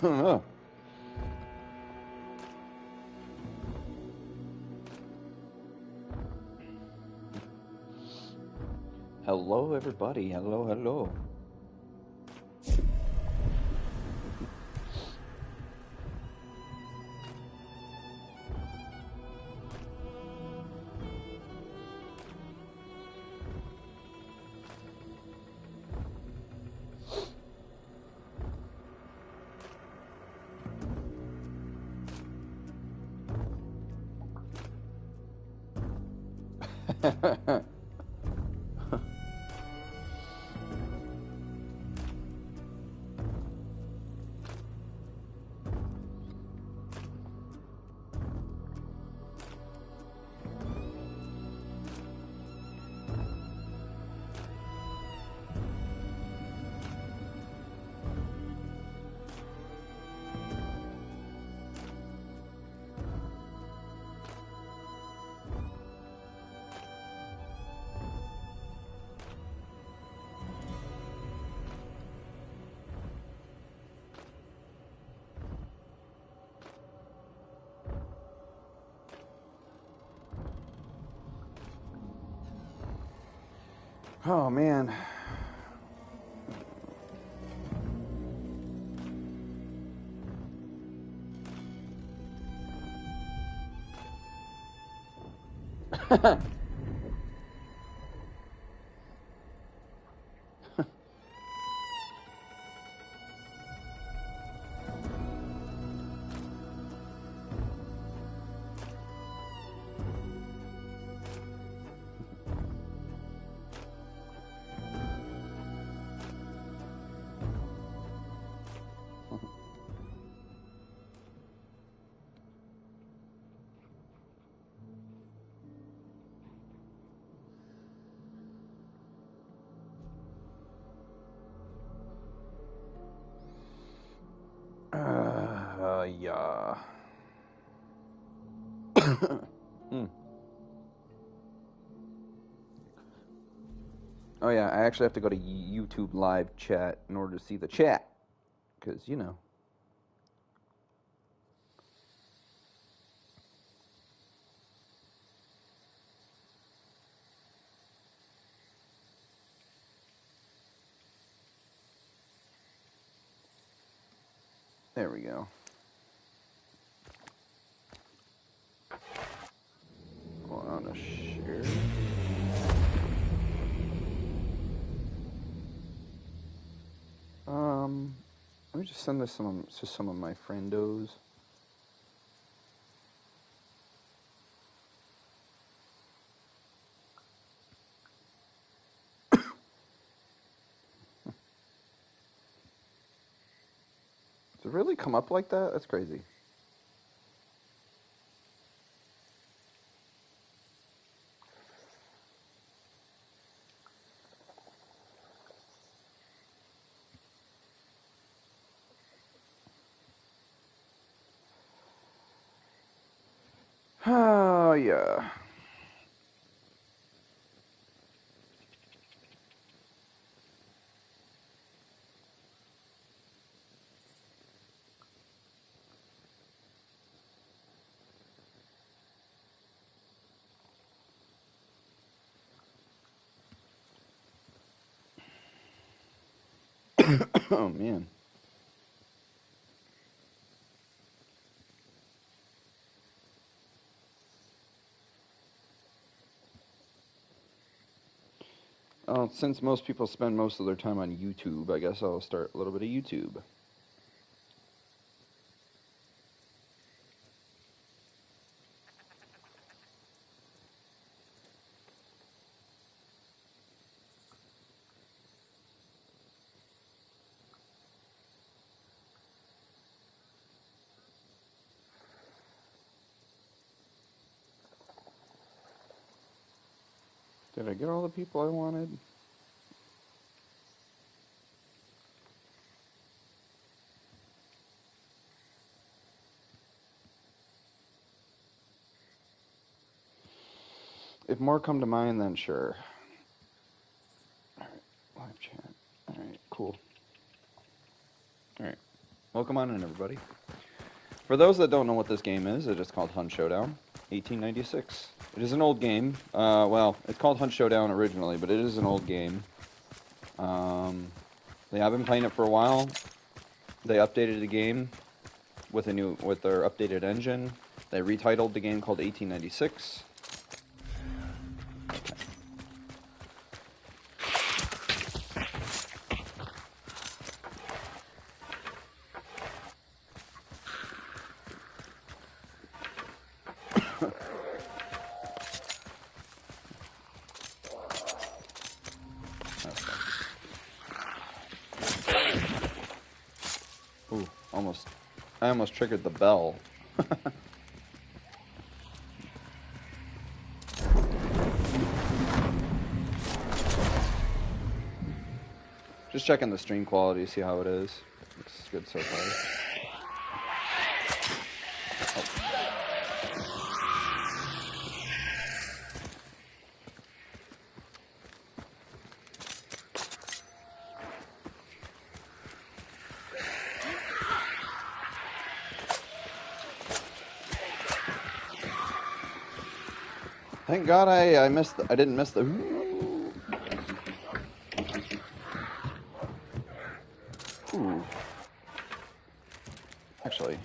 Hello, everybody. Hello, hello. Oh, man. Yeah. Oh, yeah, I actually have to go to YouTube live chat in order to see the chat. Because, you know. There we go. Go on to share. Let me just send this to some of my friendos. Does it really come up like that? That's crazy. Oh, yeah. Oh, man. Since most people spend most of their time on YouTube, I guess I'll start a little bit of YouTube. Did I get all the people I wanted? If more come to mind, then sure. Alright, live chat. Alright, cool. Alright. Welcome on in, everybody. For those that don't know what this game is, it is called Hunt Showdown, 1896. It is an old game. Well, it's called Hunt Showdown originally, but it is an old game. They have been playing it for a while. They updated the game with their updated engine. They retitled the game called 1896. Ooh, I almost triggered the bell. Just checking the stream quality, see how it is. Looks good so far. Thank God I didn't miss the. Ooh. Actually.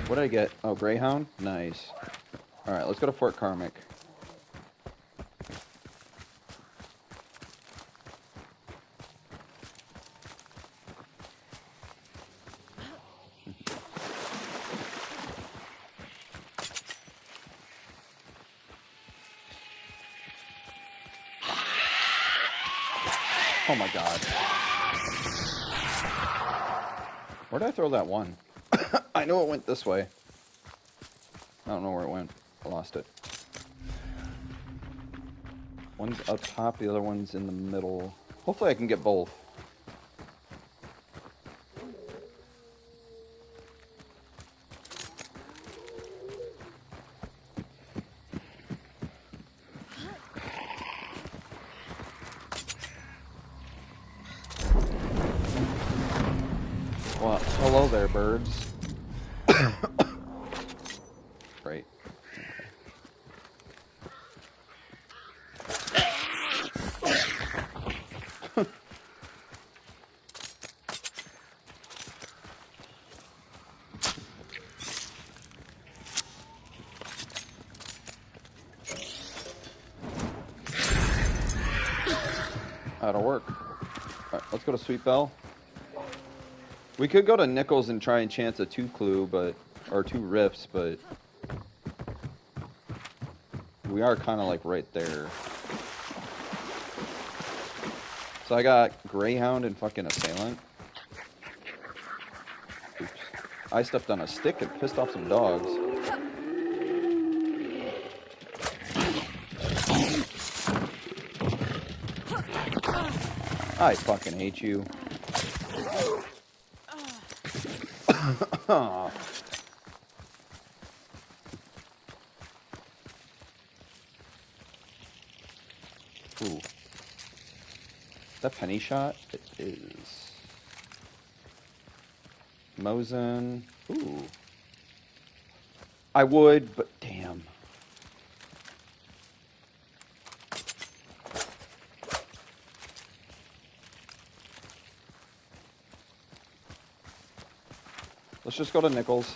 What did I get? Oh, Greyhound? Nice. Alright, let's go to Fort Karmic. Oh my god. Where did I throw that one? I know it went this way. I don't know where it went. I lost it. One's up top, the other one's in the middle. Hopefully I can get both. Well, hello there, birds. Great. That'll work. Alright, let's go to Sweet Bell. We could go to Nichols and try and chance a 2-clue, or 2 rifts, but we are kind of like right there. So I got Greyhound and fucking Assailant. Oops. I stepped on a stick and pissed off some dogs. I fucking hate you. Ooh. Is that penny shot? It is. Mosin. Ooh. I would, but damn. Let's just go to Nichols.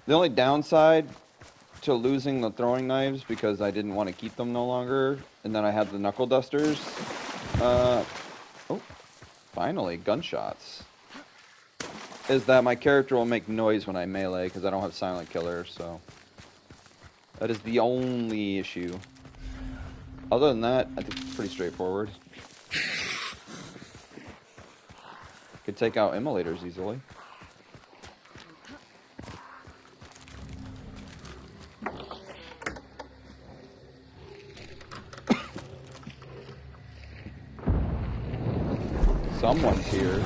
The only downside to losing the throwing knives, because I didn't want to keep them no longer, and then I had the knuckle dusters. Oh, finally, gunshots. Is that my character will make noise when I melee, because I don't have silent killer, so. That is the only issue. Other than that, I think it's pretty straightforward. Could take out immolators easily. Someone's here.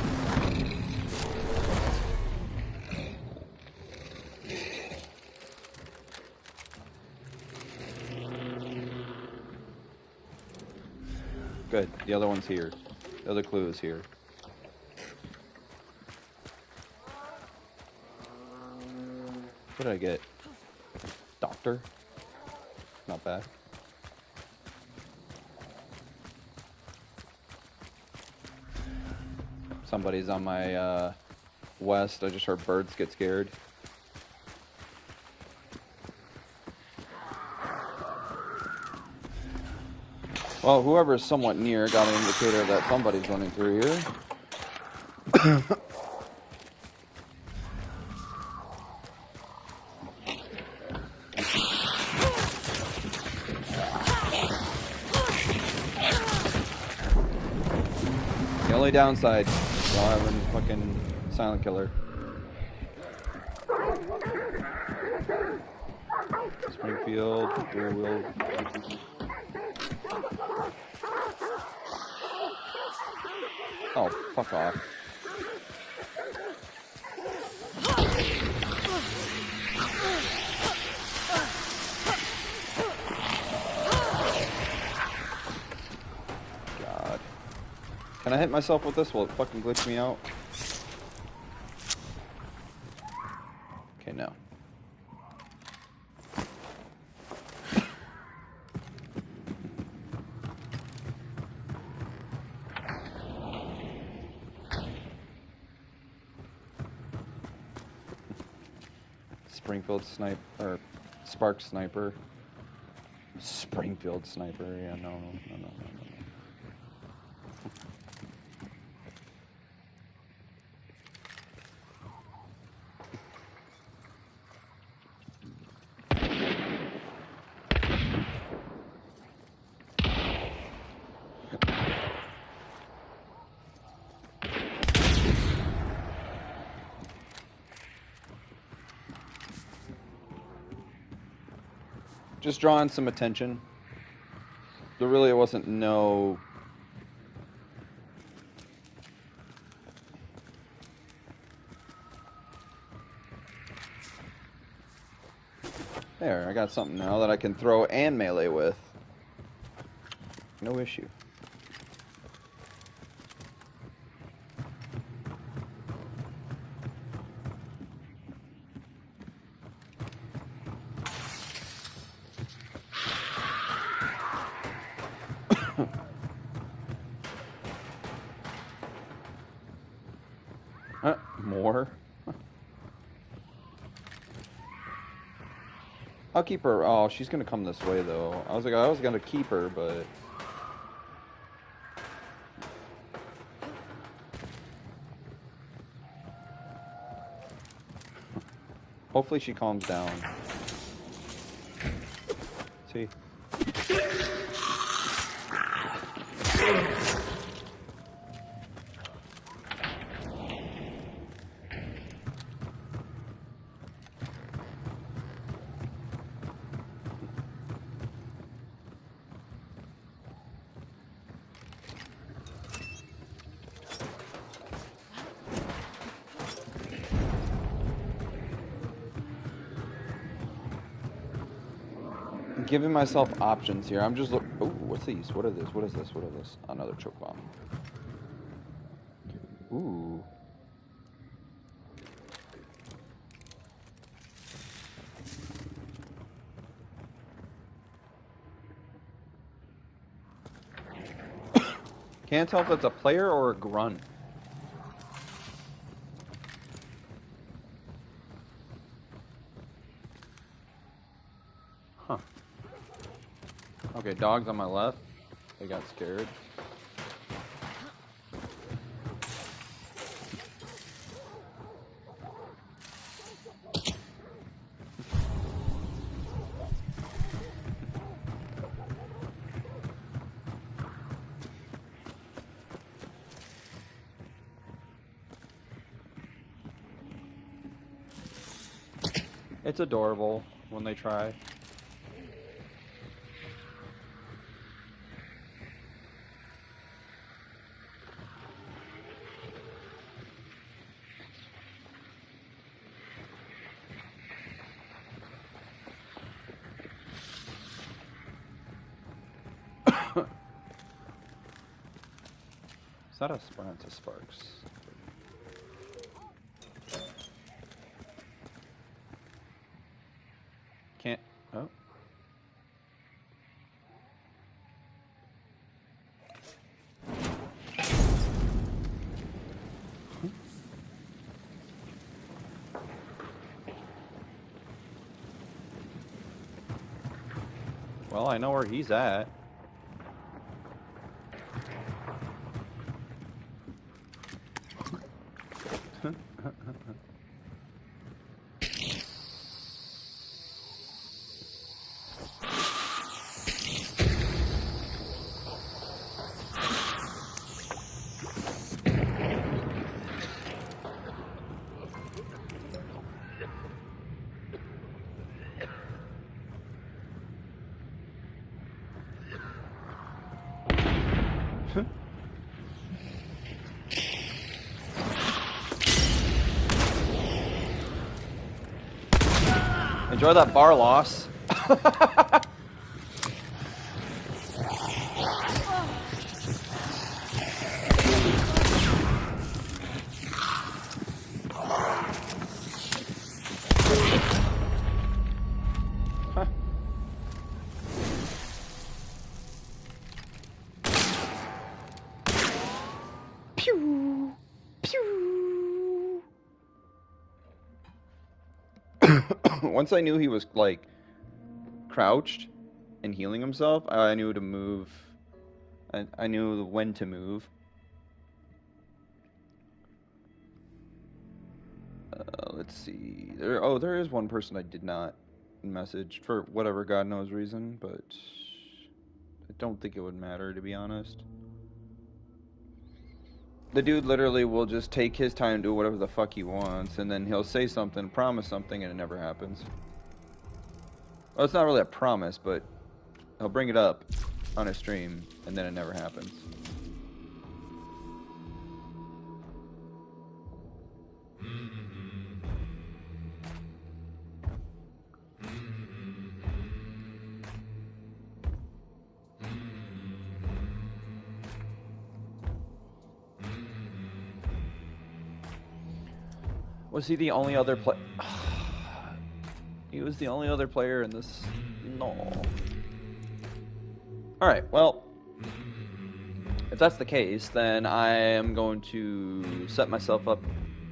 Good. The other one's here. The other clue is here. What did I get? Doctor? Not bad. Somebody's on my west. I just heard birds get scared. Well, whoever's somewhat near got an indicator that somebody's running through here. The only downside while having fucking silent killer. Springfield, dual wheel. Oh, fuck off. God. Can I hit myself with this? Will it fucking glitch me out? Okay, no. Springfield sniper, or Spark sniper. Springfield sniper, yeah, no. Just drawing some attention. There really wasn't no... There, I got something now that I can throw and melee with. No issue. More? I'll keep her. Oh, she's gonna come this way though. I was gonna keep her, but hopefully she calms down. See? Giving myself options here. I'm just look. Oh, what's these? What are this? What is this? What is this? Another choke bomb. Ooh. Can't tell if it's a player or a grunt. Huh. Okay, dogs on my left. They got scared. It's adorable when they try. Is that a Sparks? It's a Sparks. Can't. Oh. Well, I know where he's at. Enjoy that bar loss. Pew! Pew! Once I knew he was, like, crouched and healing himself, I knew to move. I knew when to move. Let's see. There is one person I did not message for whatever God knows reason, but I don't think it would matter, to be honest. The dude literally will just take his time, do whatever the fuck he wants, and then he'll say something, promise something, and it never happens. Well, it's not really a promise, but he'll bring it up on a stream, and then it never happens. Was he the only other player? He was the only other player in this. No. Alright, well, if that's the case, then I am going to set myself up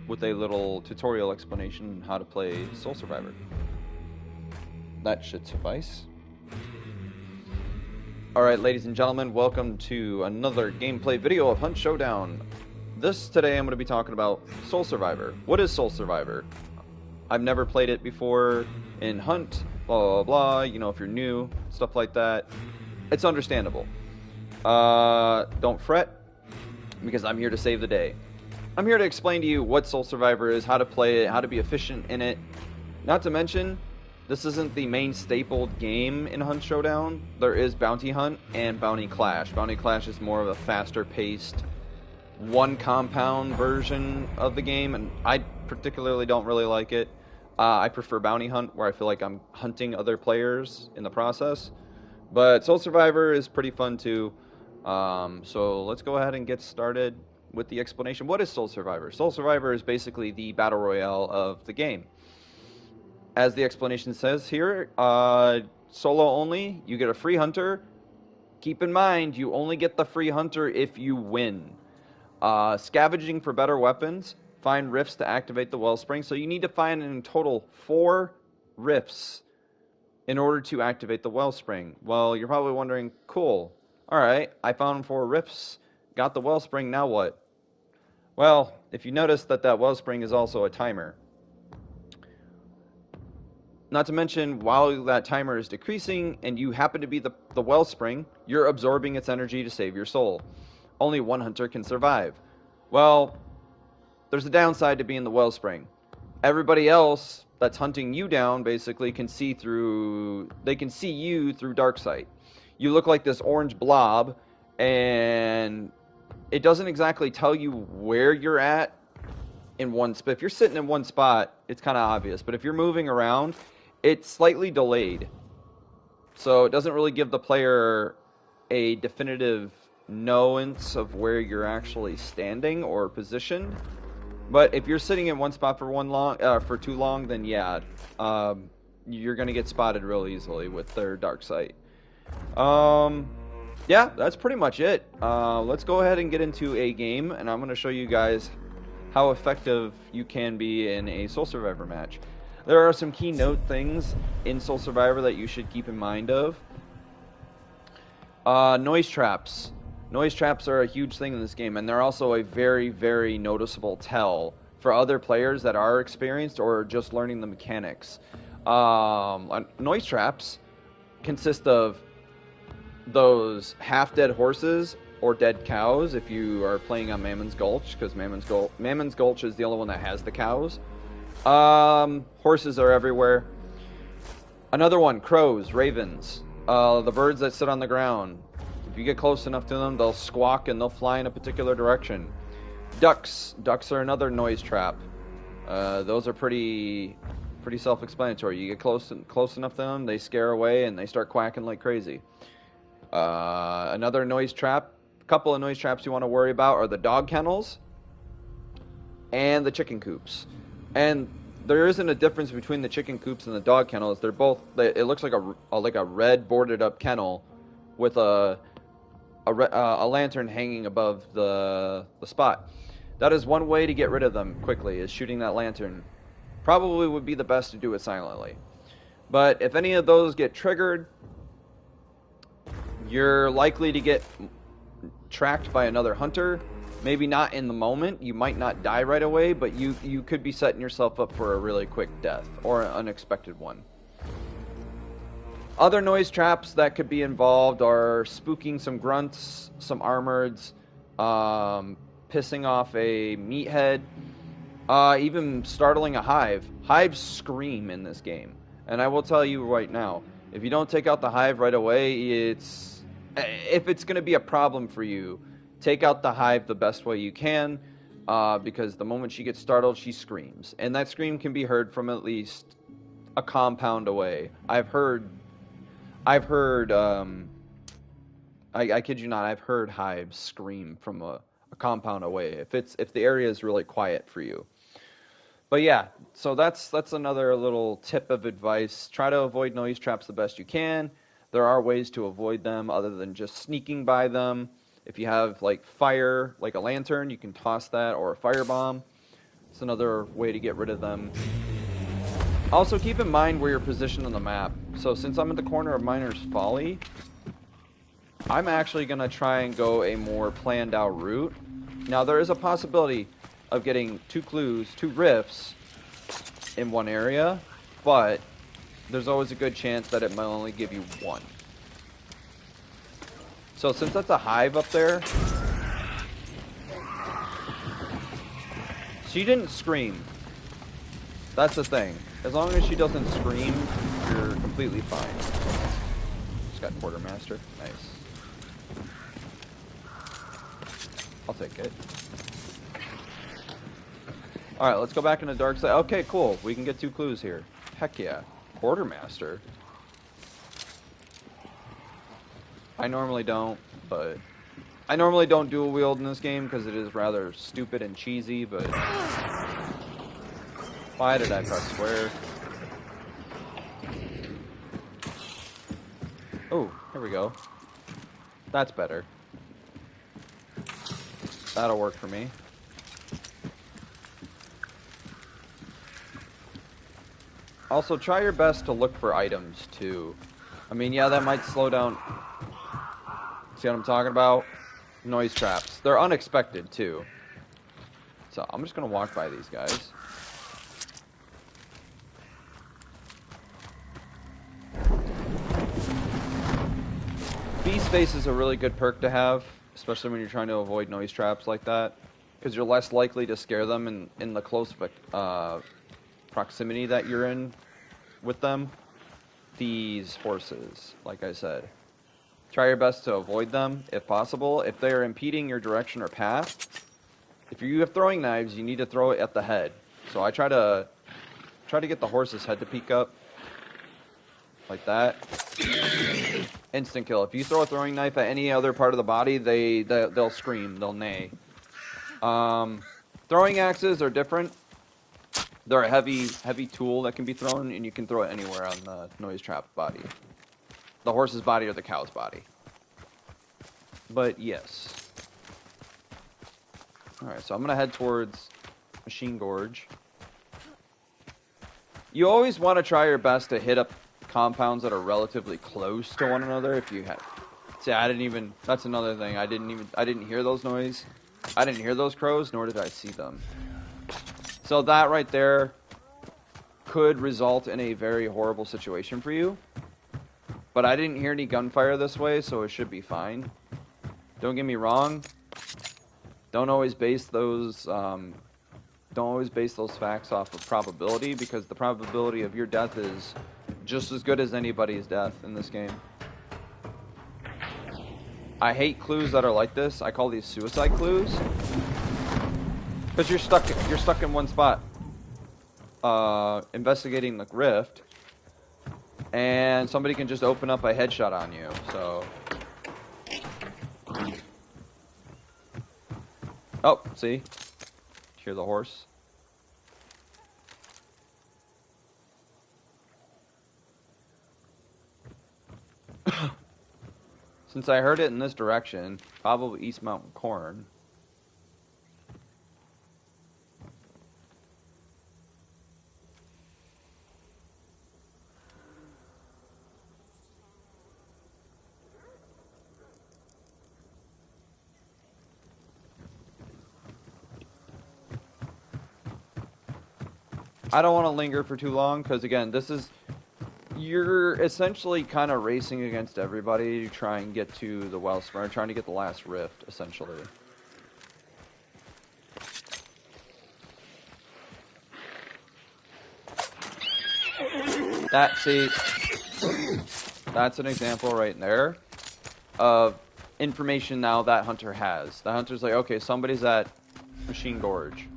with a little tutorial explanation on how to play Soul Survivor. That should suffice. Alright, ladies and gentlemen, welcome to another gameplay video of Hunt Showdown. Today I'm going to be talking about Soul Survivor. What is Soul Survivor? I've never played it before in Hunt, blah, blah, blah, you know, if you're new, stuff like that. It's understandable. Don't fret, because I'm here to save the day. I'm here to explain to you what Soul Survivor is, how to play it, how to be efficient in it. Not to mention, this isn't the main stapled game in Hunt Showdown. There is Bounty Hunt and Bounty Clash. Bounty Clash is more of a faster paced, one compound version of the game, and I particularly don't really like it. I prefer Bounty Hunt, where I feel like I'm hunting other players in the process. But Soul Survivor is pretty fun too. So let's go ahead and get started with the explanation. What is Soul Survivor? Soul Survivor is basically the battle royale of the game. As the explanation says here, solo only, you get a free hunter. Keep in mind, you only get the free hunter if you win. Scavenging for better weapons. Find rifts to activate the wellspring. So you need to find in total 4 rifts in order to activate the wellspring. Well, you're probably wondering, cool. Alright, I found 4 rifts, got the wellspring, now what? Well, if you notice that wellspring is also a timer. Not to mention, while that timer is decreasing and you happen to be the wellspring, you're absorbing its energy to save your soul. Only one hunter can survive. Well, there's a downside to being the wellspring. Everybody else that's hunting you down basically can see you through dark sight. You look like this orange blob, and it doesn't exactly tell you where you're at in one spot. If you're sitting in one spot, it's kind of obvious, but if you're moving around, it's slightly delayed. So it doesn't really give the player a definitive knowance of where you're actually standing or positioned. But if you're sitting in one spot for too long, then yeah, you're gonna get spotted real easily with their dark sight. Yeah, that's pretty much it. Let's go ahead and get into a game, and I'm gonna show you guys how effective you can be in a Soul Survivor match. There are some keynote things in Soul Survivor that you should keep in mind of. Noise traps. Noise traps are a huge thing in this game, and they're also a very, very noticeable tell for other players that are experienced or just learning the mechanics. Noise traps consist of those half-dead horses or dead cows if you are playing on Mammon's Gulch, because Mammon's Gulch is the only one that has the cows. Horses are everywhere. Another one, crows, ravens, the birds that sit on the ground. If you get close enough to them, they'll squawk and they'll fly in a particular direction. Ducks are another noise trap. Those are pretty self-explanatory. You get close enough to them, they scare away and they start quacking like crazy. Another noise trap, a couple of noise traps you want to worry about are the dog kennels and the chicken coops. And there isn't a difference between the chicken coops and the dog kennels. They're both. It looks like a red boarded up kennel with a lantern hanging above the spot. That is one way to get rid of them quickly, is shooting that lantern. Probably would be the best to do it silently. But if any of those get triggered, you're likely to get tracked by another hunter. Maybe not in the moment, you might not die right away, but you could be setting yourself up for a really quick death, or an unexpected one. Other noise traps that could be involved are spooking some grunts, some armoreds, pissing off a meathead, even startling a hive. Hives scream in this game, and I will tell you right now, if you don't take out the hive right away, if it's going to be a problem for you, take out the hive the best way you can, because the moment she gets startled, she screams. And that scream can be heard from at least a compound away. I kid you not, I've heard hives scream from a compound away, if the area is really quiet for you. But yeah, so that's another little tip of advice. Try to avoid noise traps the best you can. There are ways to avoid them other than just sneaking by them. If you have like fire, like a lantern, you can toss that, or a firebomb. It's another way to get rid of them. Also, keep in mind where you're positioned on the map. So since I'm at the corner of Miner's Folly, I'm actually going to try and go a more planned out route. Now, there is a possibility of getting 2 clues, 2 rifts in one area, but there's always a good chance that it might only give you 1. So since that's a hive up there, she didn't scream. That's the thing. As long as she doesn't scream, you're completely fine. Just got Quartermaster. Nice. I'll take it. Alright, let's go back into dark side. Okay, cool. We can get 2 clues here. Heck yeah. Quartermaster. I normally don't, but I normally don't dual wield in this game because it is rather stupid and cheesy, but why did I press square? Oh, here we go. That's better. That'll work for me. Also, try your best to look for items, too. I mean, yeah, that might slow down. See what I'm talking about? Noise traps. They're unexpected, too. So, I'm just going to walk by these guys. Beast Face is a really good perk to have, especially when you're trying to avoid noise traps like that, because you're less likely to scare them in the close proximity that you're in with them. These horses, like I said. Try your best to avoid them, if possible. If they are impeding your direction or path, if you have throwing knives, you need to throw it at the head. So I try to get the horse's head to peek up, like that. instant kill. If you throw a throwing knife at any other part of the body, they'll scream, they'll neigh. Throwing axes are different. They're a heavy tool that can be thrown, and you can throw it anywhere on the noise trap body. The horse's body or the cow's body. But yes. Alright, so I'm going to head towards Machine Gorge. You always want to try your best to hit up compounds that are relatively close to one another if you had. See, that's another thing. I didn't hear those noise. I didn't hear those crows, nor did I see them. So that right there could result in a very horrible situation for you. But I didn't hear any gunfire this way, so it should be fine. Don't get me wrong. Don't always base those facts off of probability, because the probability of your death is just as good as anybody's death in this game. I hate clues that are like this. I call these suicide clues. Because you're stuck in one spot, investigating the rift, and somebody can just open up a headshot on you. So, oh, see, hear the horse. Since I heard it in this direction, probably East Mountain Corn. I don't want to linger for too long, because again, you're essentially kind of racing against everybody to try and get to the Wellspring, trying to get the last rift, essentially. That's an example right there of information now that hunter has. The hunter's like, okay, somebody's at Machine Gorge.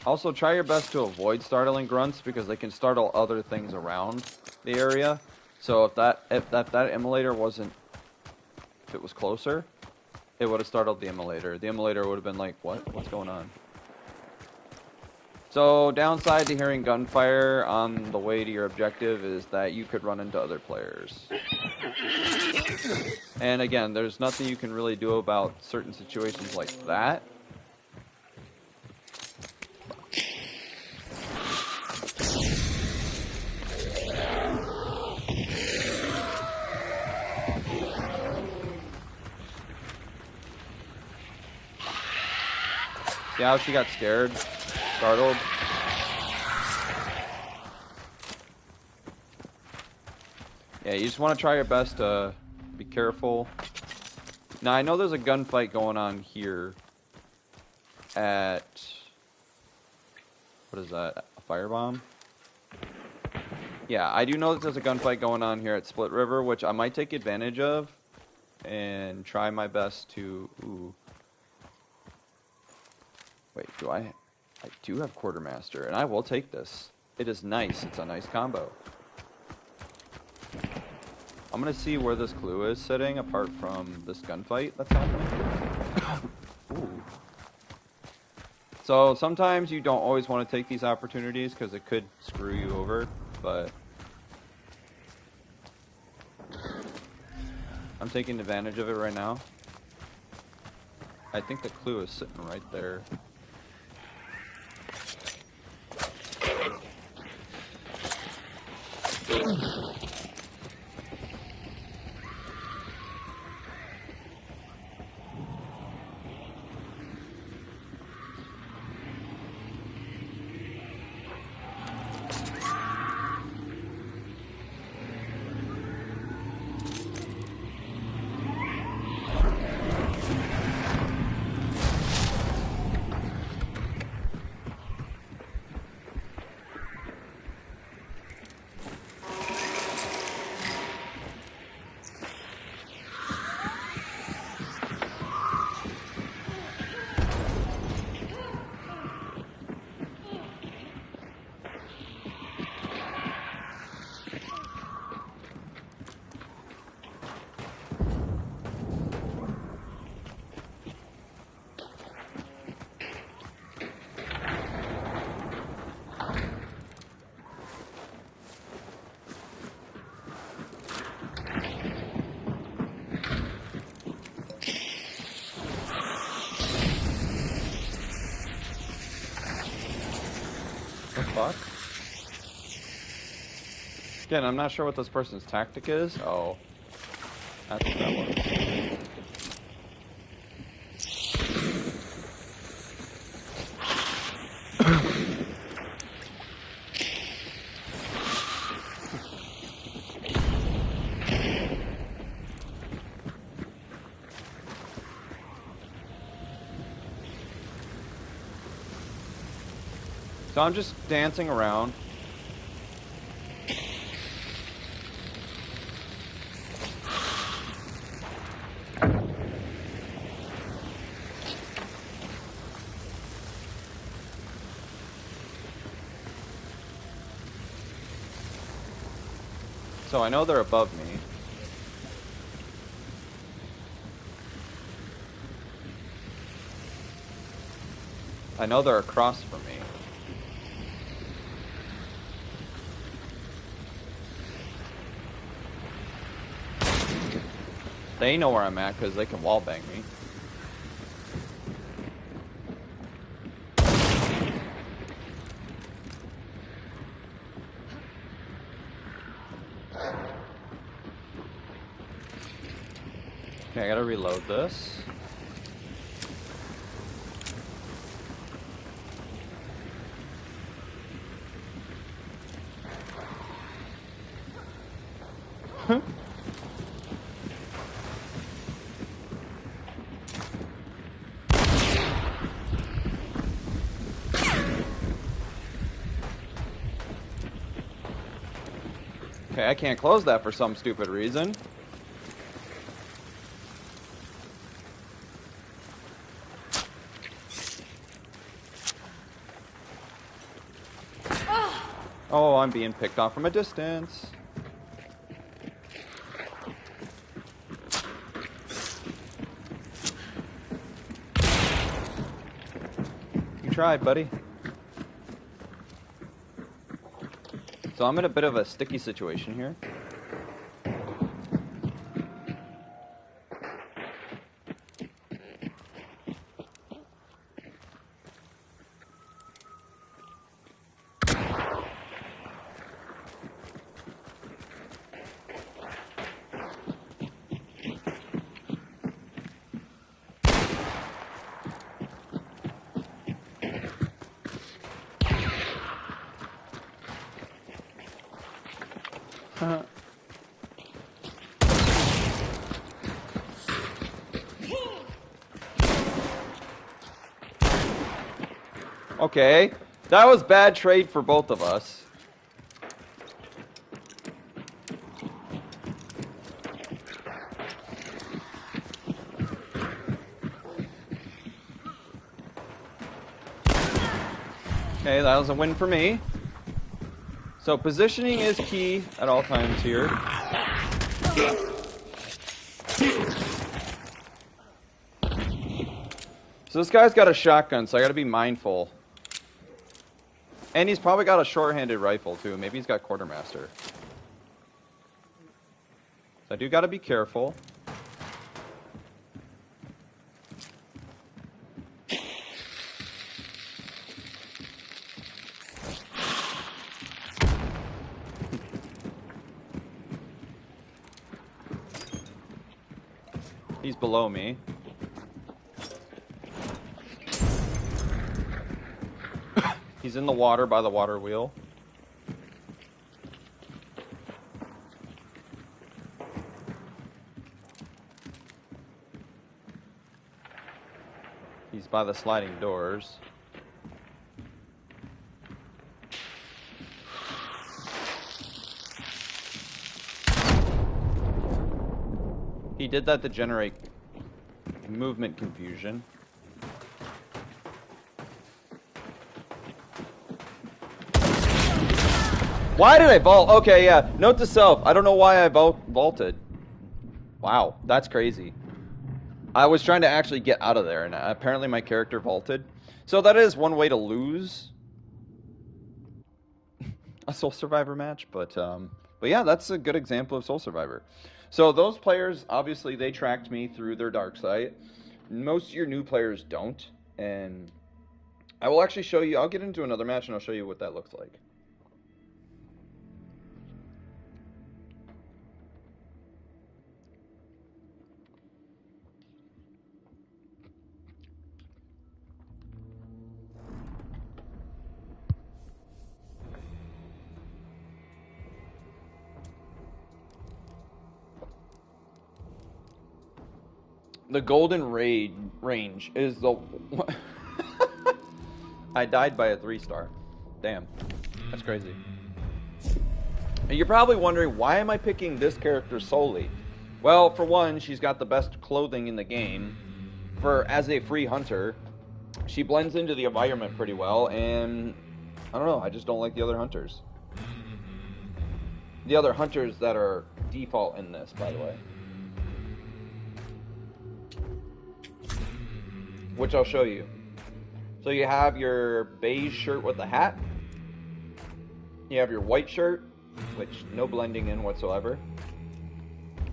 Also, try your best to avoid startling grunts, because they can startle other things around the area. So if that immolator if it was closer, it would have startled the immolator. The immolator would have been like, what's going on? So, downside to hearing gunfire on the way to your objective is that you could run into other players. And again, there's nothing you can really do about certain situations like that. See how she got scared? Startled? Yeah, you just want to try your best to be careful. Now, I know there's a gunfight going on here at... What is that? A firebomb? Yeah, I do know that there's a gunfight going on here at Split River, which I might take advantage of and try my best to... Ooh. Wait, I do have Quartermaster, and I will take this. It is nice. It's a nice combo. I'm going to see where this clue is sitting, apart from this gunfight that's happening. Ooh. So, sometimes you don't always want to take these opportunities, because it could screw you over, but... I'm taking advantage of it right now. I think the clue is sitting right there. fuck? Again, I'm not sure what this person's tactic is. Oh. That's what that was. So I'm just dancing around. So I know they're above me. I know they're across from me. They know where I'm at because they can wallbang me. Okay, I gotta reload this. Okay, I can't close that for some stupid reason. Oh, I'm being picked off from a distance. You tried, buddy. So I'm in a bit of a sticky situation here. Okay, that was bad trade for both of us. Okay, that was a win for me. So positioning is key at all times here. So this guy's got a shotgun, so I gotta be mindful. And he's probably got a short-handed rifle, too. Maybe he's got quartermaster. So I do gotta be careful. He's below me. He's in the water by the water wheel. He's by the sliding doors. He did that to generate movement confusion. Why did I vault? Okay, yeah. Note to self, I don't know why I vaulted. Wow, that's crazy. I was trying to actually get out of there, and apparently my character vaulted. So that is one way to lose a Soul Survivor match, but yeah, that's a good example of Soul Survivor. So those players, obviously, they tracked me through their dark site. Most of your new players don't, and I will actually show you. I'll get into another match and I'll show you what that looks like. The golden range is the... I died by a 3-star. Damn. That's crazy. And you're probably wondering, why am I picking this character solely? Well, for one, she's got the best clothing in the game. As a free hunter, she blends into the environment pretty well, and I don't know, I just don't like the other hunters. The other hunters that are default in this, by the way. Which I'll show you. So you have your beige shirt with the hat. You have your white shirt, which no blending in whatsoever.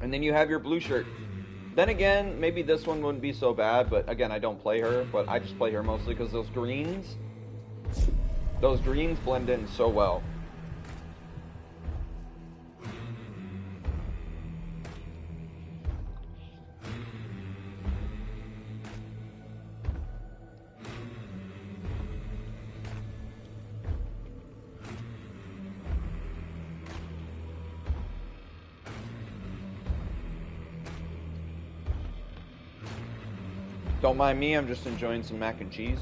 And then you have your blue shirt. Then again, maybe this one wouldn't be so bad, but again, I don't play her, but I just play her mostly because those greens blend in so well. Don't mind me, I'm just enjoying some mac and cheese.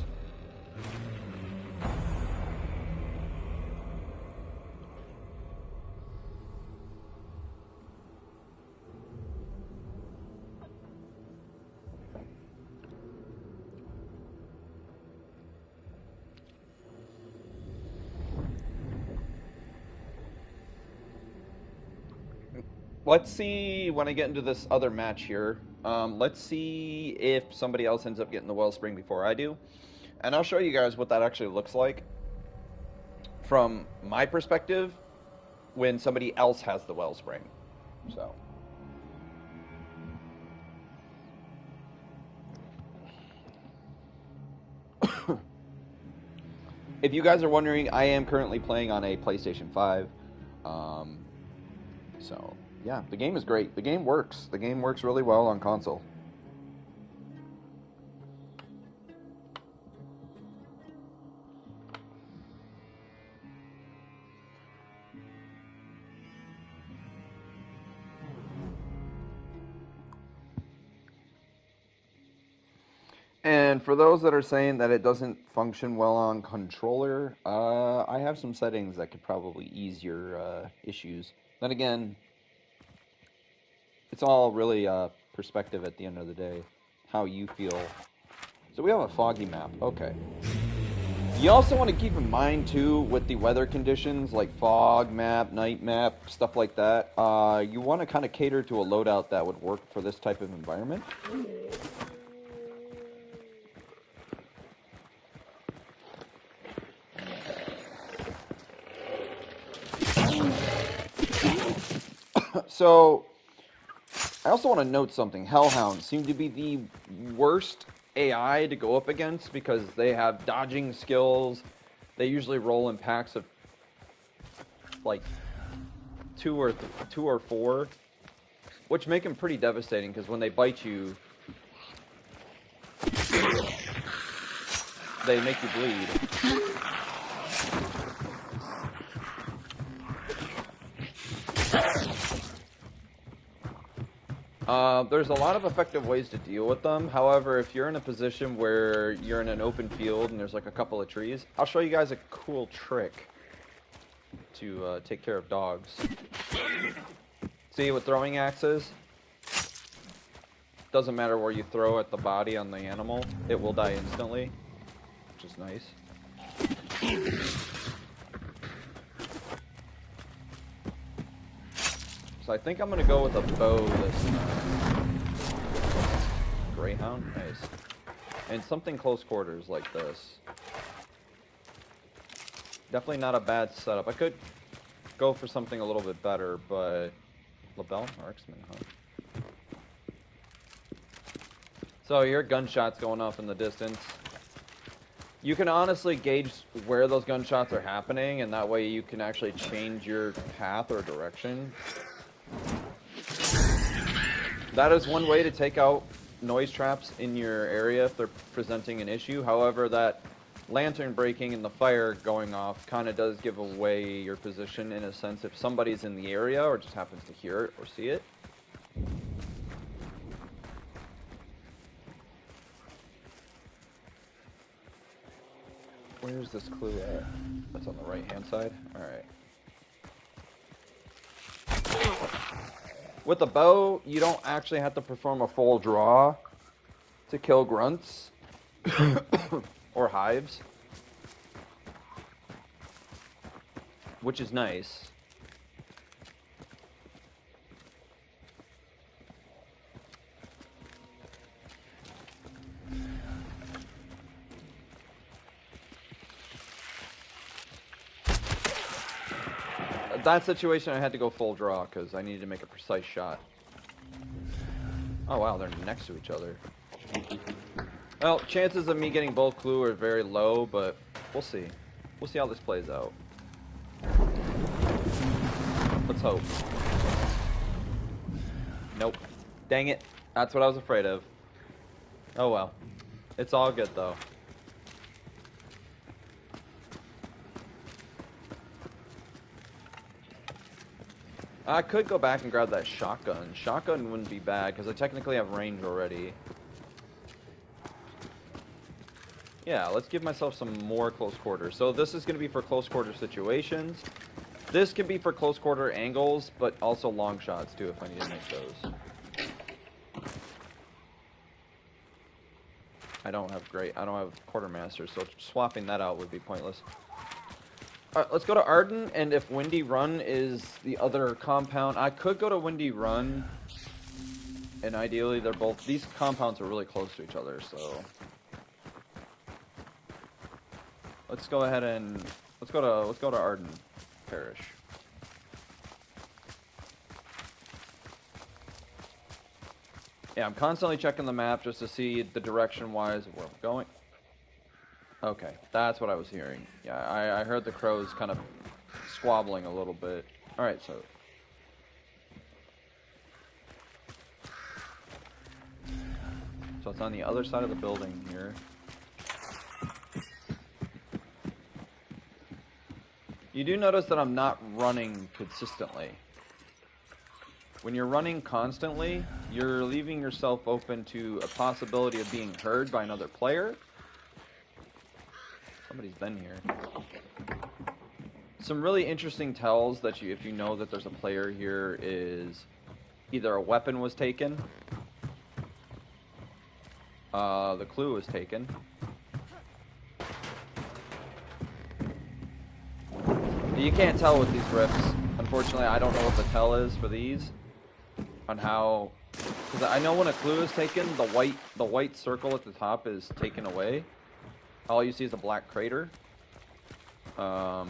Let's see when I get into this other match here. Let's see if somebody else ends up getting the wellspring before I do. And I'll show you guys what that actually looks like from my perspective when somebody else has the wellspring. So. If you guys are wondering, I am currently playing on a PlayStation 5. So, yeah, the game is great. The game works. The game works really well on console. And for those that are saying that it doesn't function well on controller, I have some settings that could probably ease your issues. Then again, it's all really perspective at the end of the day, how you feel. So we have a foggy map. Okay. You also want to keep in mind, too, with the weather conditions, like fog map, night map, stuff like that, you want to kind of cater to a loadout that would work for this type of environment. So, I also want to note something. Hellhounds seem to be the worst AI to go up against because they have dodging skills. They usually roll in packs of like two or four, which make them pretty devastating because when they bite you, they make you bleed. There's a lot of effective ways to deal with them. However, if you're in a position where you're in an open field and there's like a couple of trees, I'll show you guys a cool trick to take care of dogs. See, with throwing axes, doesn't matter where you throw at the body on the animal, it will die instantly, which is nice. So I think I'm going to go with a bow this time. Greyhound? Nice. And something close quarters like this. Definitely not a bad setup. I could go for something a little bit better, but... Labelle? Marksman, huh? So you hear gunshots going off in the distance. You can honestly gauge where those gunshots are happening, and that way you can actually change your path or direction. That is one way to take out noise traps in your area if they're presenting an issue. However, that lantern breaking and the fire going off kind of does give away your position in a sense if somebody's in the area or just happens to hear it or see it. Where's this clue at? That's on the right-hand side? Alright. With a bow, you don't actually have to perform a full draw to kill grunts or hives, which is nice. That situation, I had to go full draw because I needed to make a precise shot. Oh wow, they're next to each other. Well, chances of me getting both clue are very low, but we'll see. We'll see how this plays out. Let's hope. Nope. Dang it. That's what I was afraid of. Oh well. It's all good though. I could go back and grab that shotgun. Shotgun wouldn't be bad, because I technically have range already. Yeah, let's give myself some more close quarters. So this is going to be for close quarter situations. This can be for close quarter angles, but also long shots too, if I need to make those. I don't have quartermaster, so swapping that out would be pointless. Alright, let's go to Arden, and if Windy Run is the other compound, I could go to Windy Run, and ideally they're both, these compounds are really close to each other, so let's go ahead and let's go to Arden Parish. Yeah, I'm constantly checking the map just to see the direction wise of where I'm going. Okay, that's what I was hearing. Yeah, I heard the crows kind of squabbling a little bit. Alright, so it's on the other side of the building here. You do notice that I'm not running consistently. When you're running constantly, you're leaving yourself open to a possibility of being heard by another player. Somebody's been here. Some really interesting tells that if you know that there's a player here is either a weapon was taken, the clue was taken, you can't tell with these rifts. Unfortunately, I don't know what the tell is for these on how, because I know when a clue is taken, the white circle at the top is taken away. All you see is a black crater. But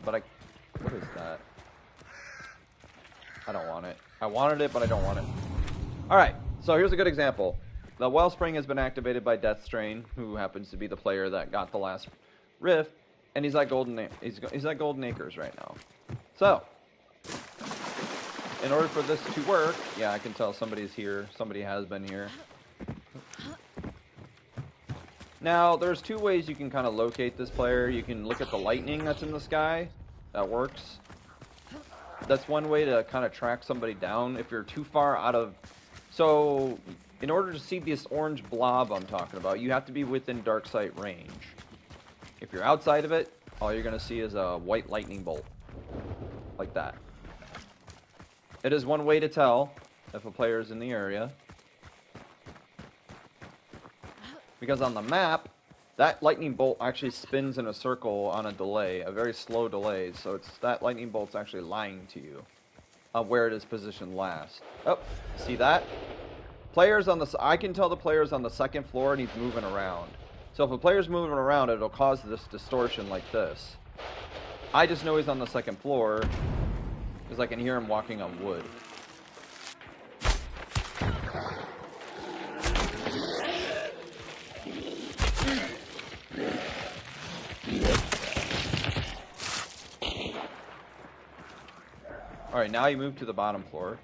what is that? I don't want it. I wanted it, but I don't want it. Alright, so here's a good example. The Wellspring has been activated by Deathstrain, who happens to be the player that got the last rift, and he's at Golden Acres right now. So, in order for this to work, yeah, I can tell somebody's here, somebody has been here. Now, there's two ways you can kind of locate this player. You can look at the lightning that's in the sky. That works. That's one way to kind of track somebody down if you're too far out of... So, in order to see this orange blob I'm talking about, you have to be within dark sight range. If you're outside of it, all you're going to see is a white lightning bolt. Like that. It is one way to tell if a player is in the area. Because on the map, that lightning bolt actually spins in a circle on a delay, a very slow delay, so it's that lightning bolt's actually lying to you of where it is positioned last. Oh, see that? Players on the, I can tell the player's on the second floor and he's moving around. So if a player's moving around, it'll cause this distortion like this. I just know he's on the second floor because I can hear him walking on wood. Alright, now you move to the bottom floor.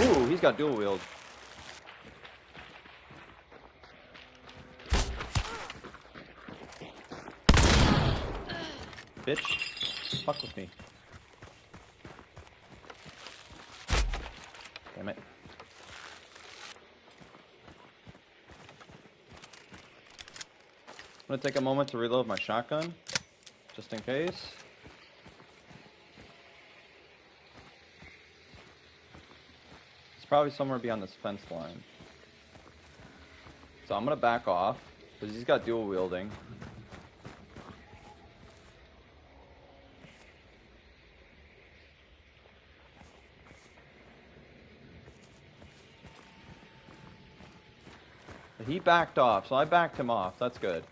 Ooh, he's got dual wield. Bitch. Fuck with me. Damn it. I'm gonna take a moment to reload my shotgun, just in case. It's probably somewhere beyond this fence line. So I'm gonna back off, because he's got dual wielding. He backed off, so I backed him off. That's good.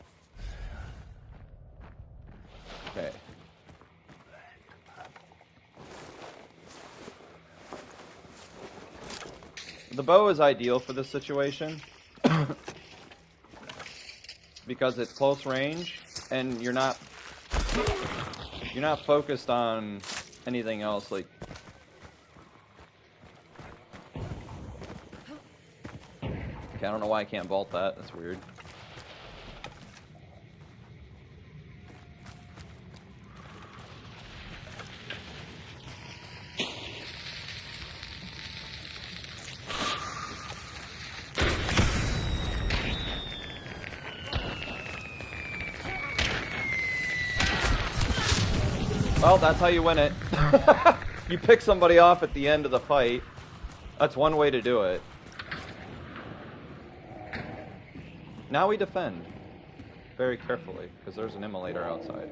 Okay. The bow is ideal for this situation because it's close range and you're not focused on anything else. Like, okay, I don't know why I can't vault that. That's weird. Well, that's how you win it. You pick somebody off at the end of the fight. That's one way to do it. Now we defend. Very carefully, because there's an immolator outside.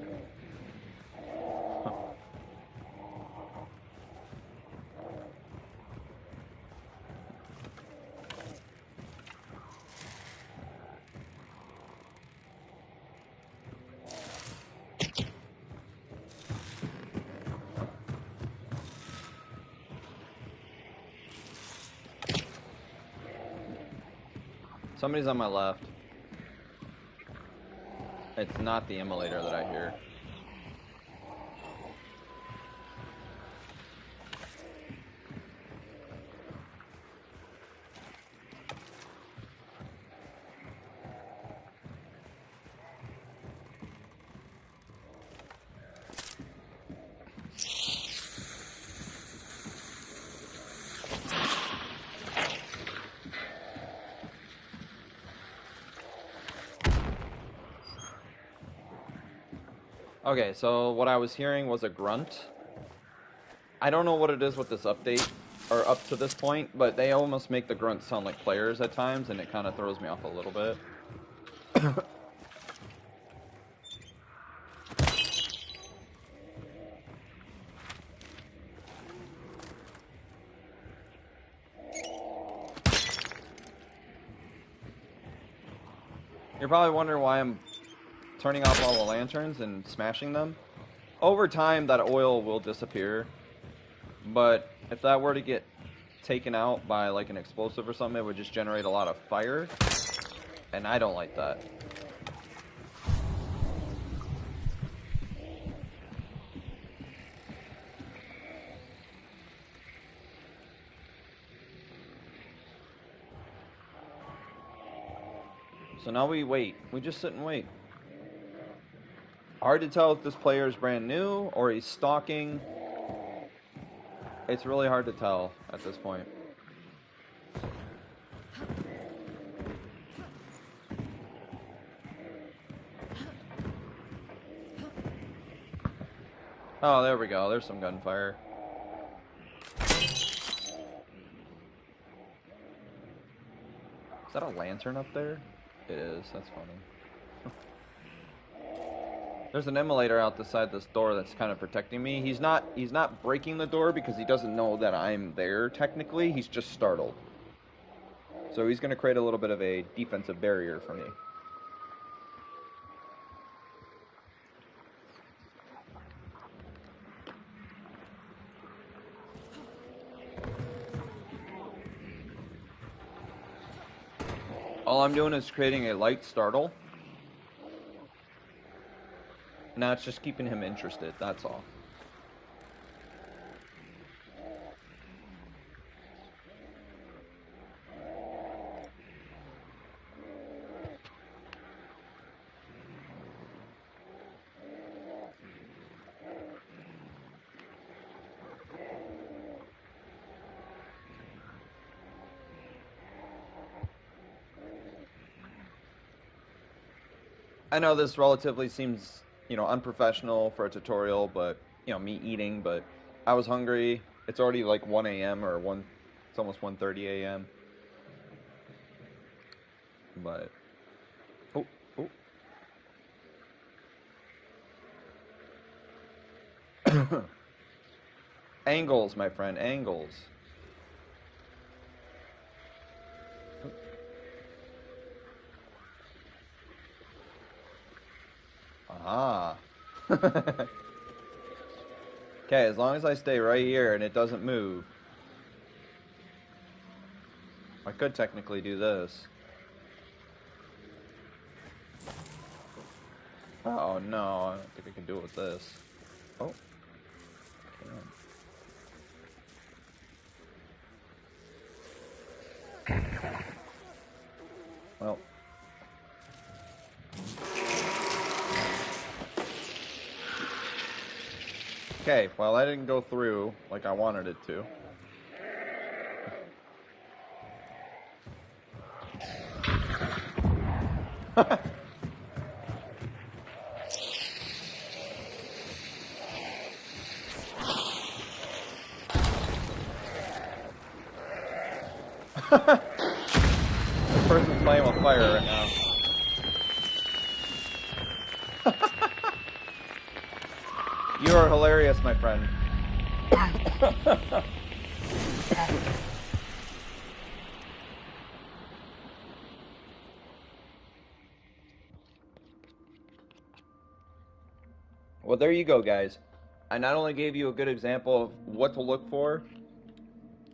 Somebody's on my left. It's not the immolator that I hear. Okay, so what I was hearing was a grunt. I don't know what it is with this update, or up to this point, but they almost make the grunts sound like players at times, and it kind of throws me off a little bit. You're probably wondering why I'm turning off all the lanterns and smashing them. Over time, that oil will disappear, but if that were to get taken out by like an explosive or something, it would just generate a lot of fire, and I don't like that. So now we wait. We just sit and wait. Hard to tell if this player is brand new or he's stalking. It's really hard to tell at this point. Oh, there we go. There's some gunfire. Is that a lantern up there? It is. That's funny. There's an immolator out the side of this door that's kind of protecting me. He's not breaking the door because he doesn't know that I'm there technically. He's just startled. So he's going to create a little bit of a defensive barrier for me. All I'm doing is creating a light startle. Now it's just keeping him interested, that's all. I know this relatively seems, unprofessional for a tutorial, but, me eating, but I was hungry. It's already like 1 a.m. or it's almost 1:30 a.m. But, oh. Angles, my friend, angles. Ah. Okay, as long as I stay right here and it doesn't move. I could technically do this. Oh no, I don't think I can do it with this. Oh. Well. Okay, well that didn't go through like I wanted it to. The person's playing with fire right now. You are hilarious, my friend. Well, there you go, guys. I not only gave you a good example of what to look for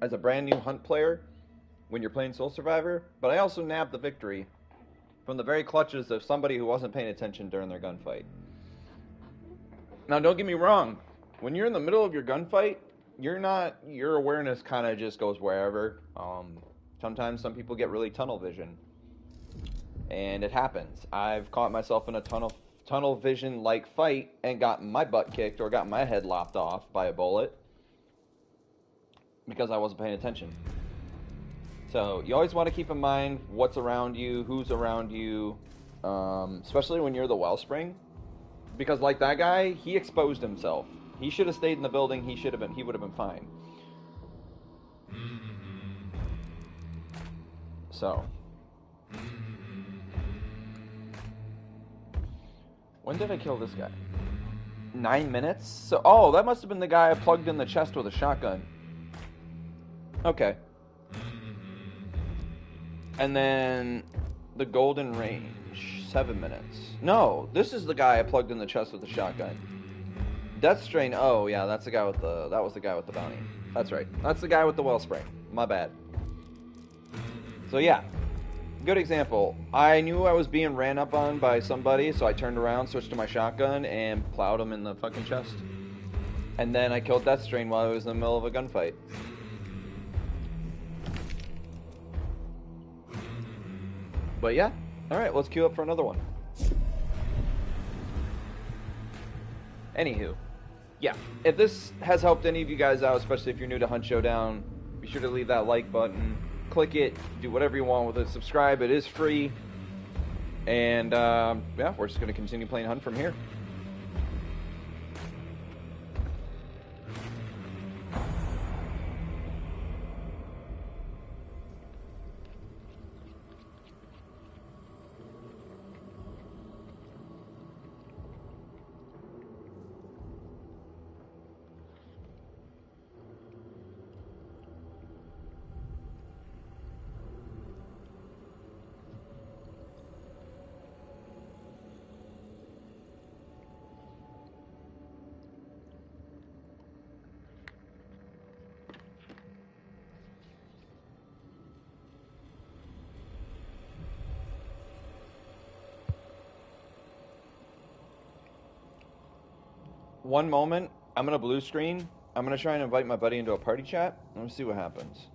as a brand new hunt player when you're playing Soul Survivor, but I also nabbed the victory from the very clutches of somebody who wasn't paying attention during their gunfight. Now, don't get me wrong. When you're in the middle of your gunfight, your awareness kind of just goes wherever. Sometimes some people get really tunnel vision, and it happens. I've caught myself in a tunnel vision like fight and got my butt kicked or got my head lopped off by a bullet because I wasn't paying attention. So you always want to keep in mind what's around you, who's around you, especially when you're the wellspring. Because like that guy, he exposed himself. He should have stayed in the building. He would have been fine. So, when did I kill this guy? 9 minutes? So, oh, that must have been the guy I plugged in the chest with a shotgun. Okay. And then the golden range, 7 minutes. No, this is the guy I plugged in the chest with the shotgun. Death Strain, oh yeah, that was the guy with the bounty. That's right. That's the guy with the wellspring. My bad. So yeah, good example. I knew I was being ran up on by somebody, so I turned around, switched to my shotgun, and plowed him in the fucking chest. And then I killed Death Strain while I was in the middle of a gunfight. But yeah, alright, let's queue up for another one. Anywho, yeah, if this has helped any of you guys out, especially if you're new to Hunt Showdown, be sure to leave that like button, click it, do whatever you want with it, subscribe, it is free, and yeah, we're just going to continue playing Hunt from here. One moment, I'm gonna blue screen. I'm gonna try and invite my buddy into a party chat. Let me see what happens.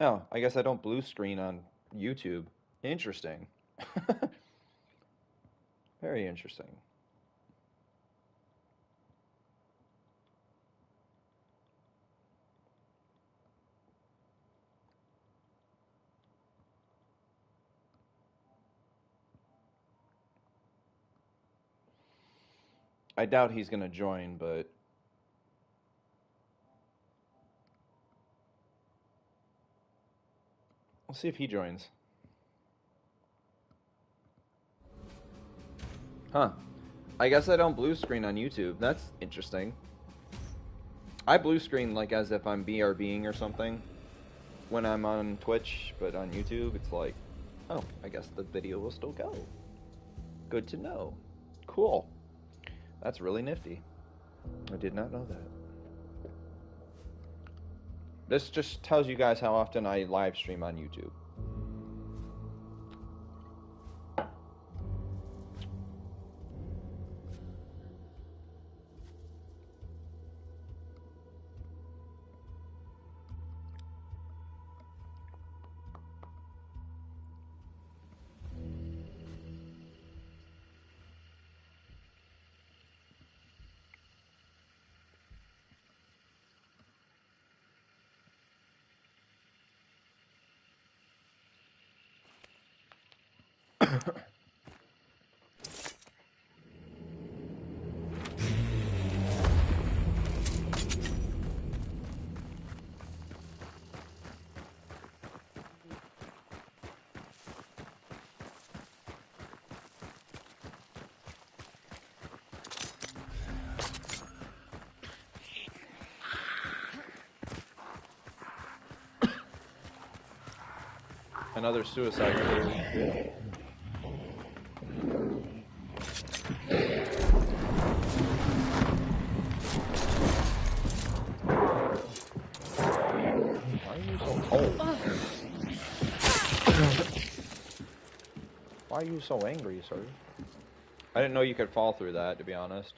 Oh, I guess I don't blue screen on YouTube. Interesting. Very interesting. I doubt he's gonna join, but we'll see if he joins. Huh. I guess I don't blue screen on YouTube. That's interesting. I blue screen like as if I'm BRBing or something when I'm on Twitch, but on YouTube it's like, oh, I guess the video will still go. Good to know. Cool. That's really nifty. I did not know that. This just tells you guys how often I live stream on YouTube. Another suicide crew. Why are you so cold? Why are you so angry, sir? I didn't know you could fall through that, to be honest.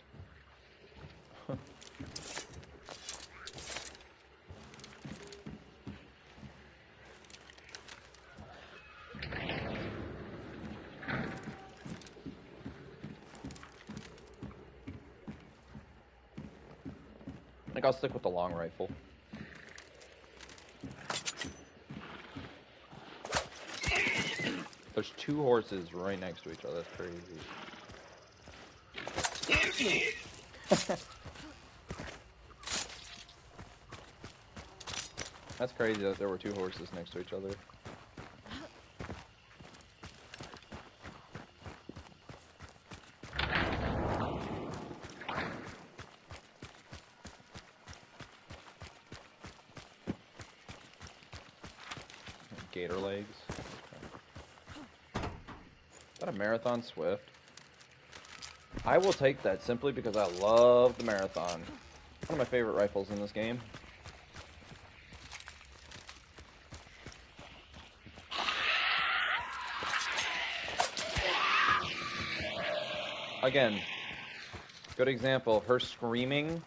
I think I'll stick with the long rifle. There's two horses right next to each other. That's crazy. That's crazy that there were two horses next to each other. Gator legs. Is that a marathon swift? I will take that simply because I love the marathon. One of my favorite rifles in this game. Again, good example. Her screaming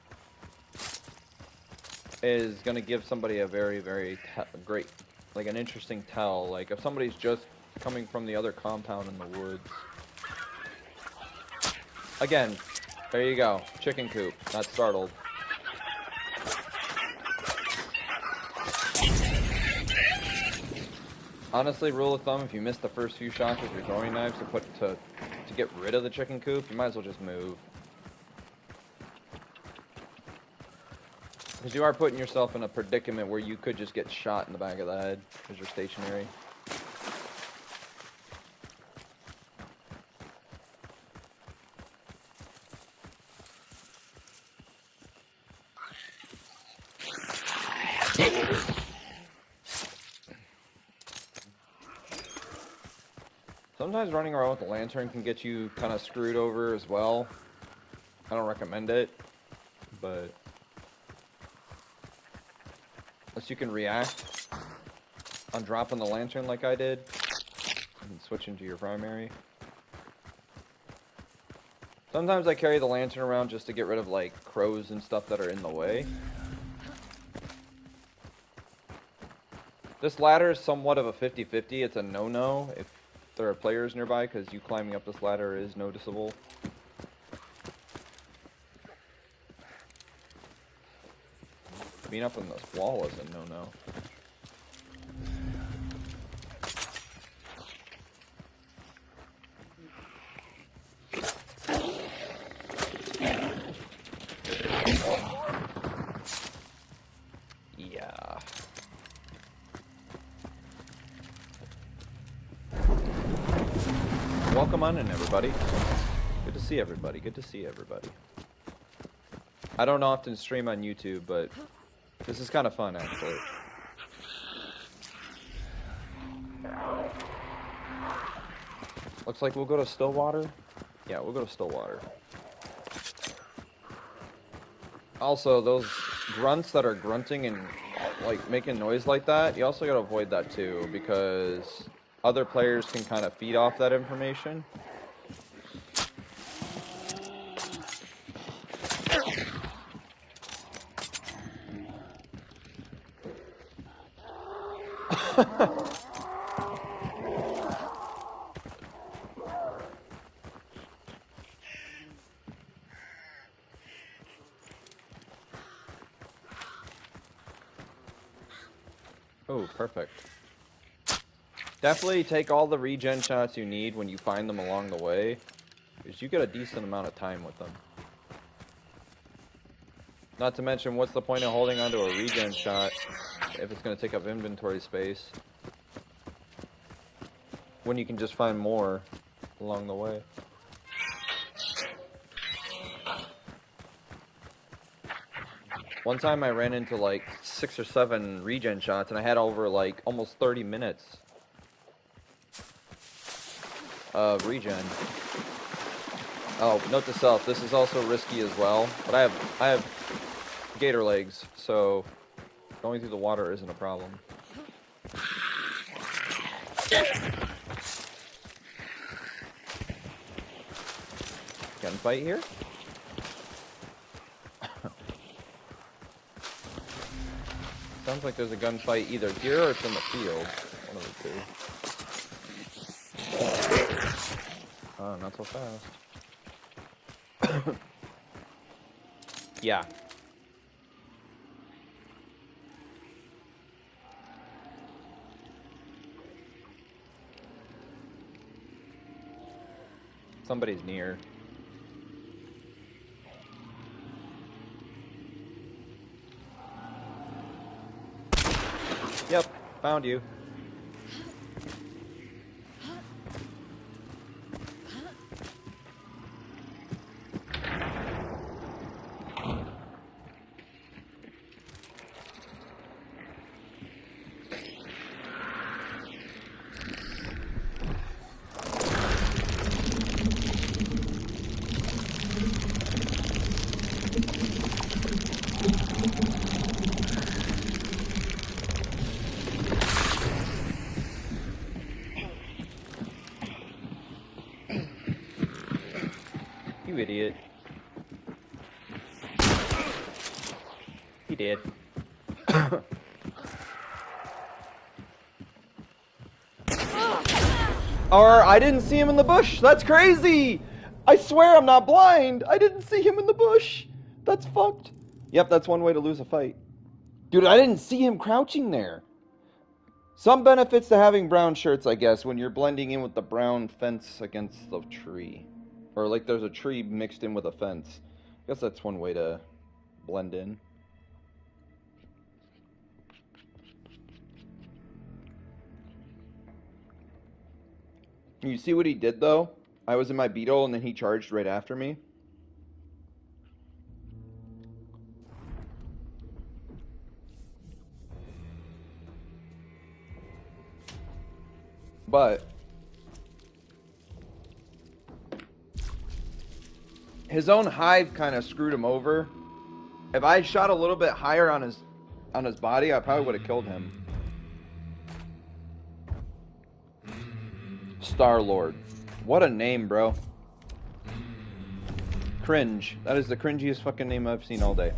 is going to give somebody a very, very great, like an interesting tell. Like if somebody's just coming from the other compound in the woods. Again, there you go. Chicken coop, not startled. Honestly, rule of thumb, if you miss the first few shots with your throwing knives to get rid of the chicken coop, you might as well just move. Because you are putting yourself in a predicament where you could just get shot in the back of the head because you're stationary. Sometimes running around with a lantern can get you kind of screwed over as well. I don't recommend it, but unless you can react. on dropping the lantern like I did and switching to your primary. Sometimes I carry the lantern around just to get rid of like crows and stuff that are in the way. This ladder is somewhat of a 50-50. It's a no-no if there are players nearby, because you climbing up this ladder is noticeable. Being up on this wall is a no-no. Yeah. Welcome on in, everybody. Good to see everybody. Good to see everybody. I don't often stream on YouTube, but this is kind of fun, actually. Looks like we'll go to Stillwater. Yeah, we'll go to Stillwater. Also, those grunts that are grunting and like making noise like that, you also gotta avoid that too, because other players can kind of feed off that information. Oh, perfect. Definitely take all the regen shots you need when you find them along the way, because you get a decent amount of time with them. Not to mention, what's the point of holding onto a regen shot if it's going to take up inventory space when you can just find more along the way? One time I ran into like 6 or 7 regen shots and I had over like almost 30 minutes of regen. Oh, note to self, this is also risky as well, but I have gator legs, so going through the water isn't a problem. Gunfight here? Sounds like there's a gunfight either here or it's in the field. One of the two. Oh, not so fast. Yeah. Somebody's near. Yep, found you. You idiot. He did. Or I didn't see him in the bush. That's crazy. I swear I'm not blind. I didn't see him in the bush. That's fucked. Yep, that's one way to lose a fight. Dude, I didn't see him crouching there. Some benefits to having brown shirts, I guess, when you're blending in with the brown fence against the tree. Or like there's a tree mixed in with a fence. I guess that's one way to blend in. You see what he did, though? I was in my beetle, and then he charged right after me. But his own hive kind of screwed him over. If I had shot a little bit higher on his body, I probably would have killed him. Star-Lord. What a name, bro. Cringe. That is the cringiest fucking name I've seen all day.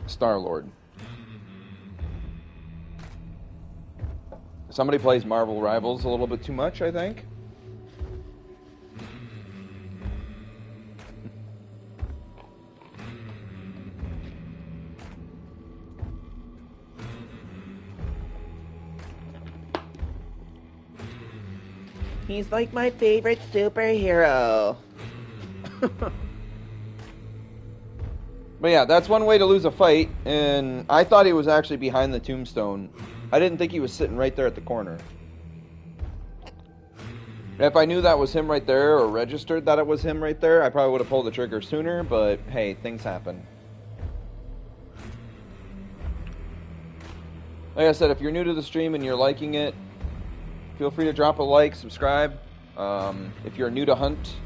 Star-Lord. Somebody plays Marvel Rivals a little bit too much, I think. He's like my favorite superhero. But yeah, that's one way to lose a fight, and I thought he was actually behind the tombstone. I didn't think he was sitting right there at the corner. If I knew that was him right there, or registered that it was him right there, I probably would have pulled the trigger sooner, but hey, things happen. Like I said, if you're new to the stream and you're liking it, feel free to drop a like, subscribe. If you're new to Hunt,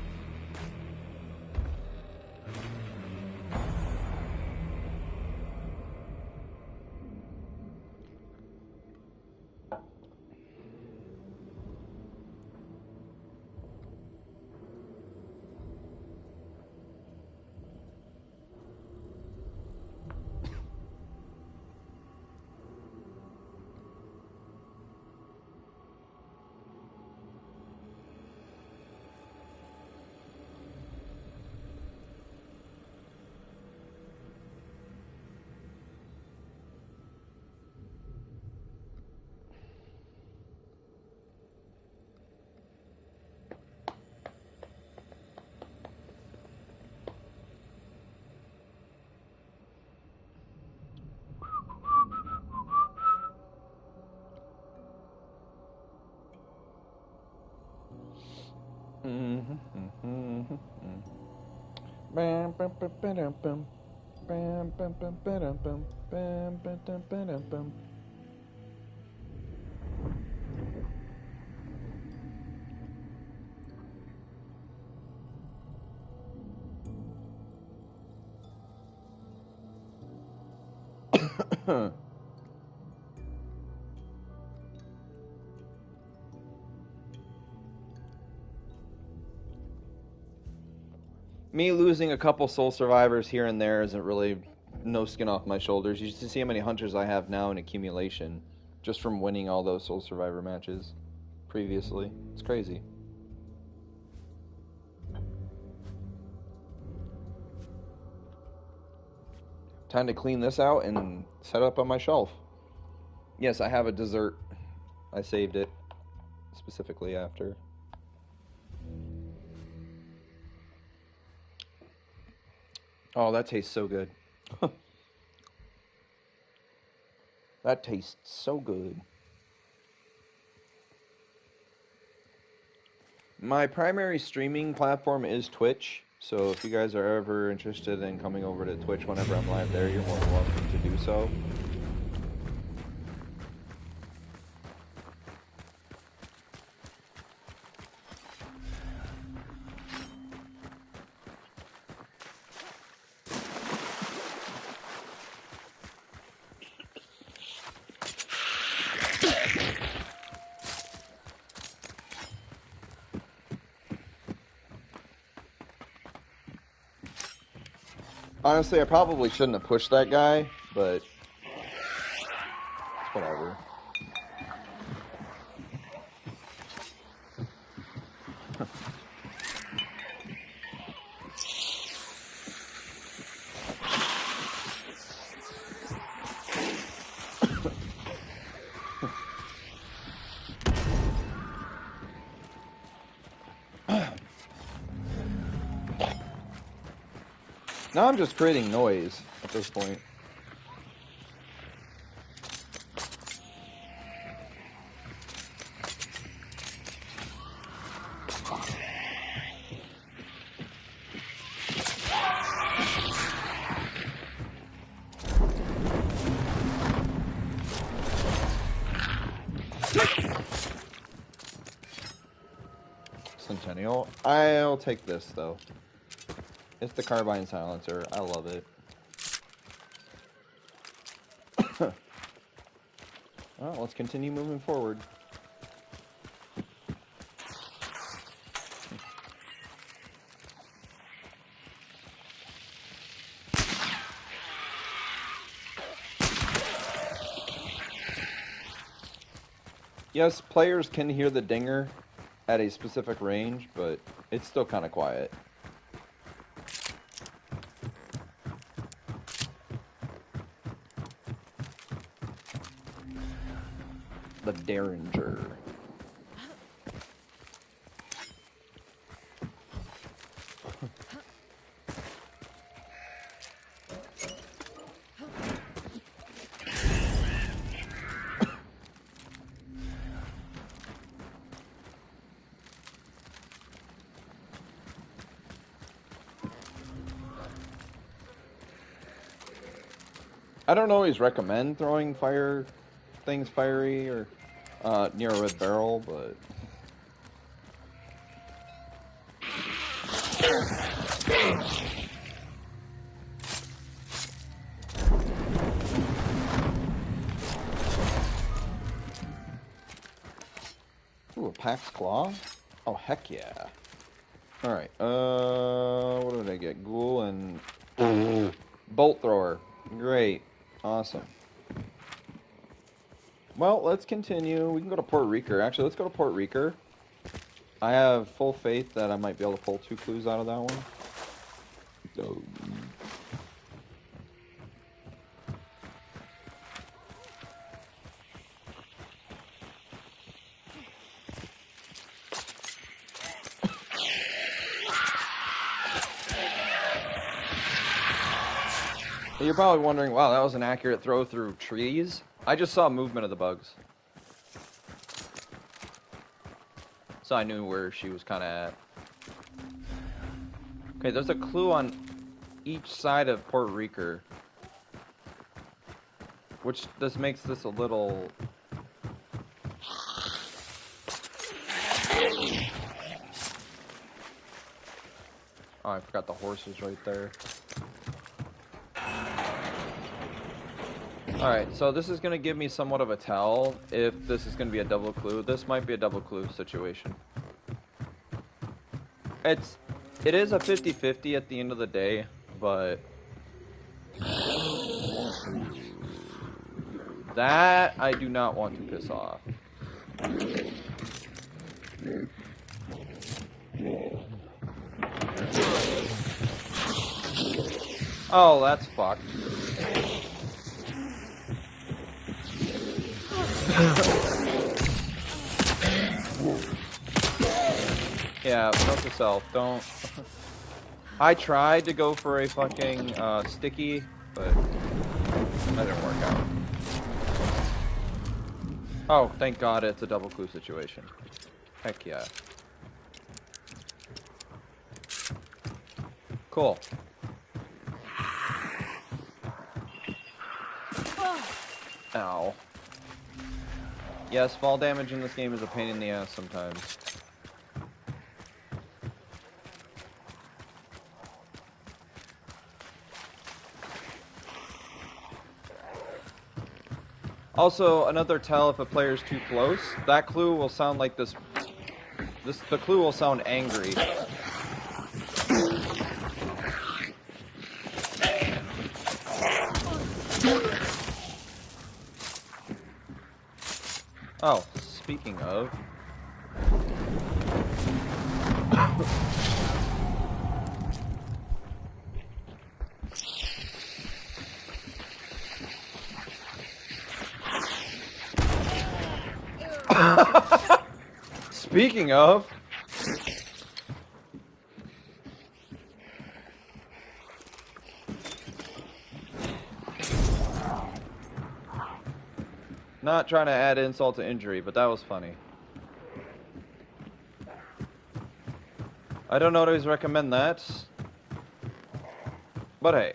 me losing a couple soul survivors here and there isn't really no skin off my shoulders. You should see how many hunters I have now in accumulation just from winning all those soul survivor matches previously. It's crazy. Time to clean this out and set up on my shelf. Yes, I have a dessert. I saved it specifically after. Oh, that tastes so good. That tastes so good. My primary streaming platform is Twitch, so if you guys are ever interested in coming over to Twitch whenever I'm live there, you're more than welcome to do so. Honestly, I probably shouldn't have pushed that guy, but it's whatever. Now I'm just creating noise at this point. Centennial. I'll take this though. It's the carbine silencer. I love it. Well, let's continue moving forward. Yes, players can hear the dinger at a specific range, but it's still kind of quiet. The Derringer. I don't always recommend throwing things fiery or near a red barrel, but ooh, a Pax Claw? Oh heck yeah! All right, what did I get? Ghoul and Bolt Thrower. Great, awesome. Well, let's continue. We can go to Port Reeker. Actually, let's go to Port Reeker. I have full faith that I might be able to pull 2 clues out of that one. Oh. You're probably wondering, wow, that was an accurate throw through trees. I just saw movement of the bugs. So I knew where she was kind of at. Okay, there's a clue on each side of Port Reeker. Which this makes this a little... Oh, I forgot the horses right there. Alright, so this is going to give me somewhat of a tell if this is going to be a double clue. This might be a double clue situation. It is a 50-50 at the end of the day, but... that I do not want to piss off. Oh, that's fucked. Yeah, note to self, don't... I tried to go for a fucking sticky, but that didn't work out. Oh, thank God it's a double clue situation. Heck yeah. Cool. Ow. Yes, fall damage in this game is a pain in the ass sometimes. Also, another tell if a player's too close, that clue will sound like this. The clue will sound angry. Oh, speaking of. Speaking of. Not trying to add insult to injury, but that was funny. I don't always recommend that. But hey.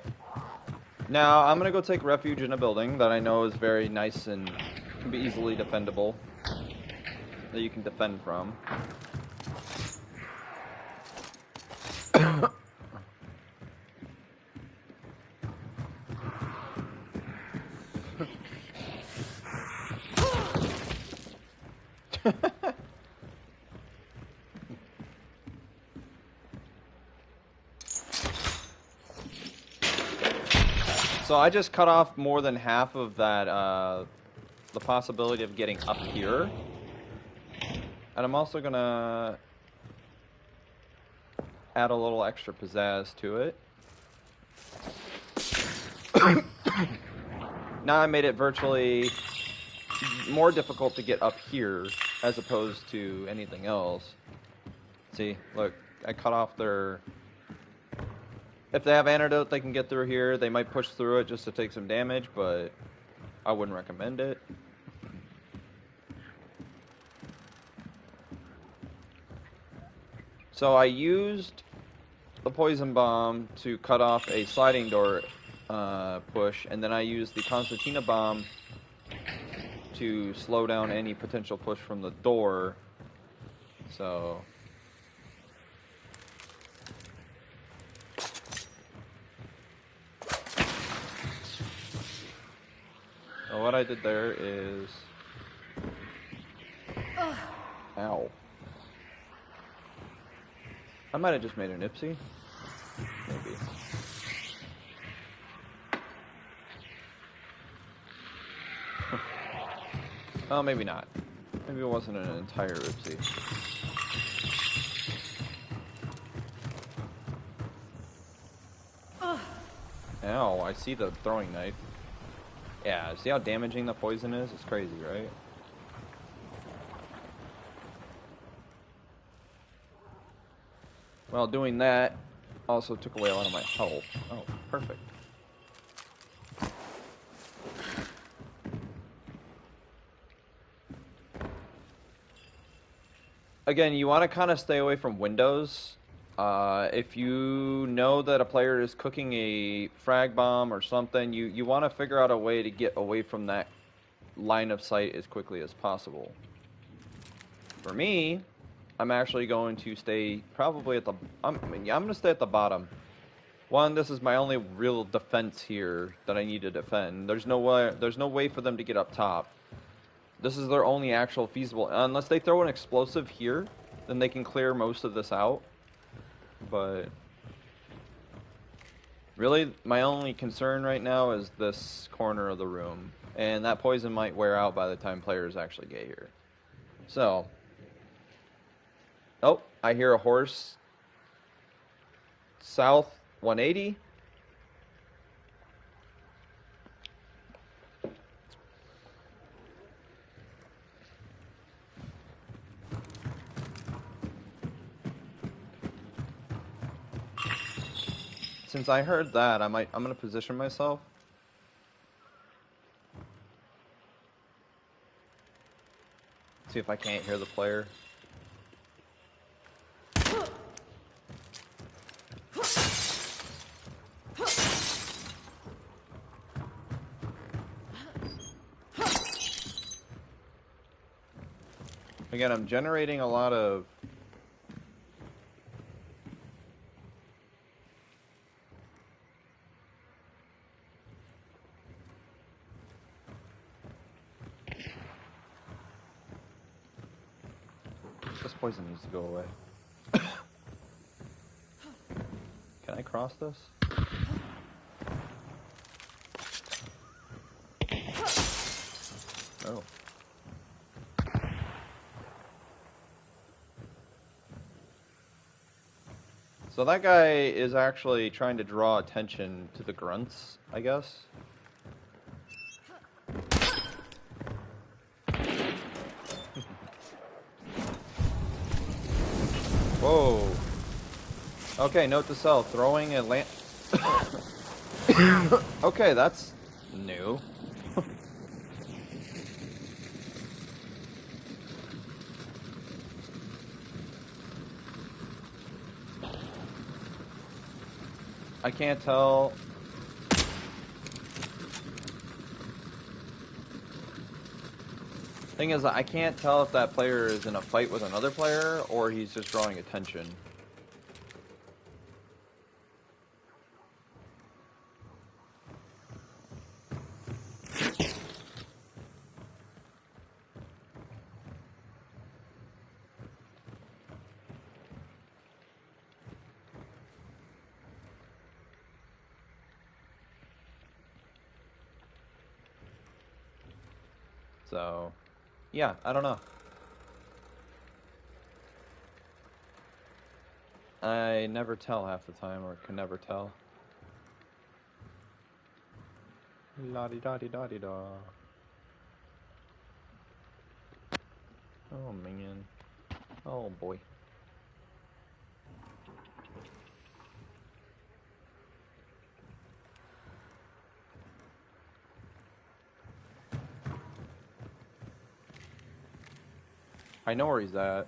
Now, I'm gonna go take refuge in a building that I know is very nice and can be easily defendable. That you can defend from. So I just cut off more than half of that, the possibility of getting up here. And I'm also gonna add a little extra pizzazz to it. Now I made it virtually more difficult to get up here as opposed to anything else. See, look, I cut off their... If they have antidote, they can get through here. They might push through it just to take some damage, but I wouldn't recommend it. So I used the poison bomb to cut off a sliding door push, and then I used the concertina bomb to slow down any potential push from the door. So what I did there is... Ow. I might have just made an Ipsy. Maybe. Oh, maybe not. Maybe it wasn't an entire Ipsy. Ow, I see the throwing knife. Yeah, see how damaging the poison is? It's crazy, right? Well, doing that also took away a lot of my health. Oh, perfect. Again, you want to kind of stay away from windows. If you know that a player is cooking a frag bomb or something, you want to figure out a way to get away from that line of sight as quickly as possible. For me, I'm actually going to stay probably at the... I'm going to stay at the bottom. One, this is my only real defense here that I need to defend. There's no way for them to get up top. This is their only actual feasible... Unless they throw an explosive here, then they can clear most of this out. But really, my only concern right now is this corner of the room. And that poison might wear out by the time players actually get here. So... Oh, I hear a horse. South 180. Since I heard that, I'm gonna position myself. See if I can't hear the player. Again, I'm generating a lot of... This poison needs to go away. Can I cross this? Oh. So that guy is actually trying to draw attention to the grunts, I guess. Whoa. Okay, note to self, throwing a land... Okay, that's new. I can't tell... Thing is, I can't tell if that player is in a fight with another player or he's just drawing attention. So, yeah, I don't know. I never tell half the time, or can never tell. La-di-da-di-da-di-da. Oh, man. Oh, boy. I know where he's at.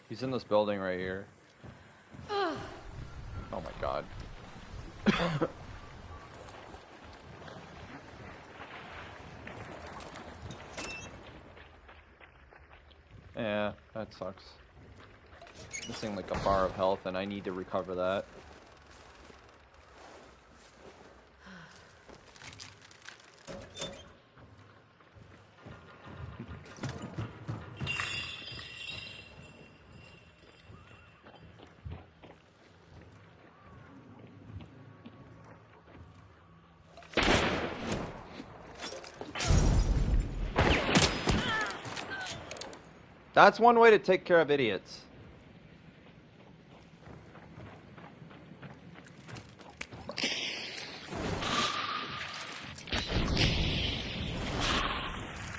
He's in this building right here. Oh my god. Yeah, that sucks. Missing like a bar of health and I need to recover that. That's one way to take care of idiots.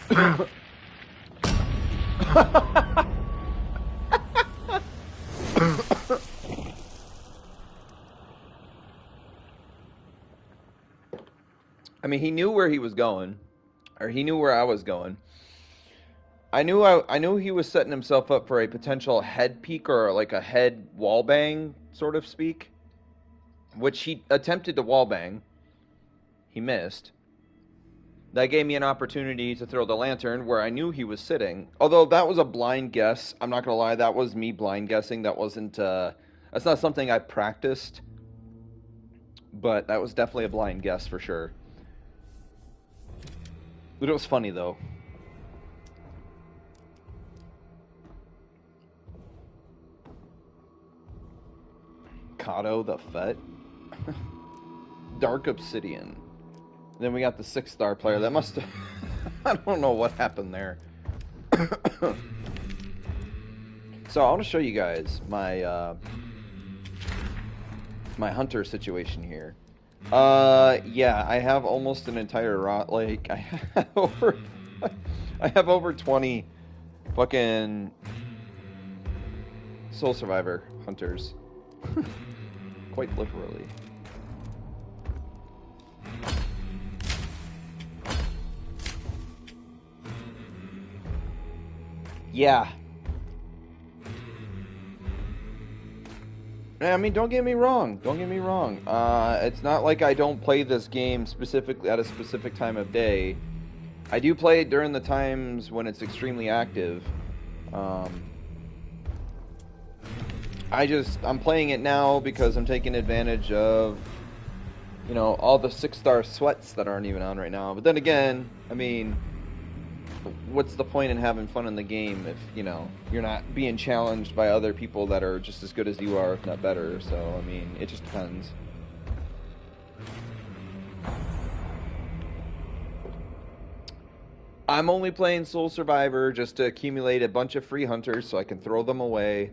I mean, he knew where he was going, or he knew where I was going. I knew he was setting himself up for a potential head peek or like a head wall bang, sort of speak, which he attempted to wall bang. He missed. That gave me an opportunity to throw the lantern where I knew he was sitting. Although that was a blind guess. I'm not gonna lie, that was me blind guessing. That wasn't. That's not something I practiced. But that was definitely a blind guess for sure. But it was funny though. Kato the Fett. Dark Obsidian. Then we got the 6-star player. That must have... I don't know what happened there. So I want to show you guys my my hunter situation here. Yeah, I have almost an entire like I have over 20 fucking Soul Survivor hunters. Quite literally. Yeah. I mean, don't get me wrong. Don't get me wrong. It's not like I don't play this game specifically at a specific time of day. I do play it during the times when it's extremely active. I'm playing it now because I'm taking advantage of, you know, all the 6-star sweats that aren't even on right now. But then again, I mean, what's the point in having fun in the game if, you know, you're not being challenged by other people that are just as good as you are, if not better? So, I mean, it just depends. I'm only playing Soul Survivor just to accumulate a bunch of free hunters so I can throw them away.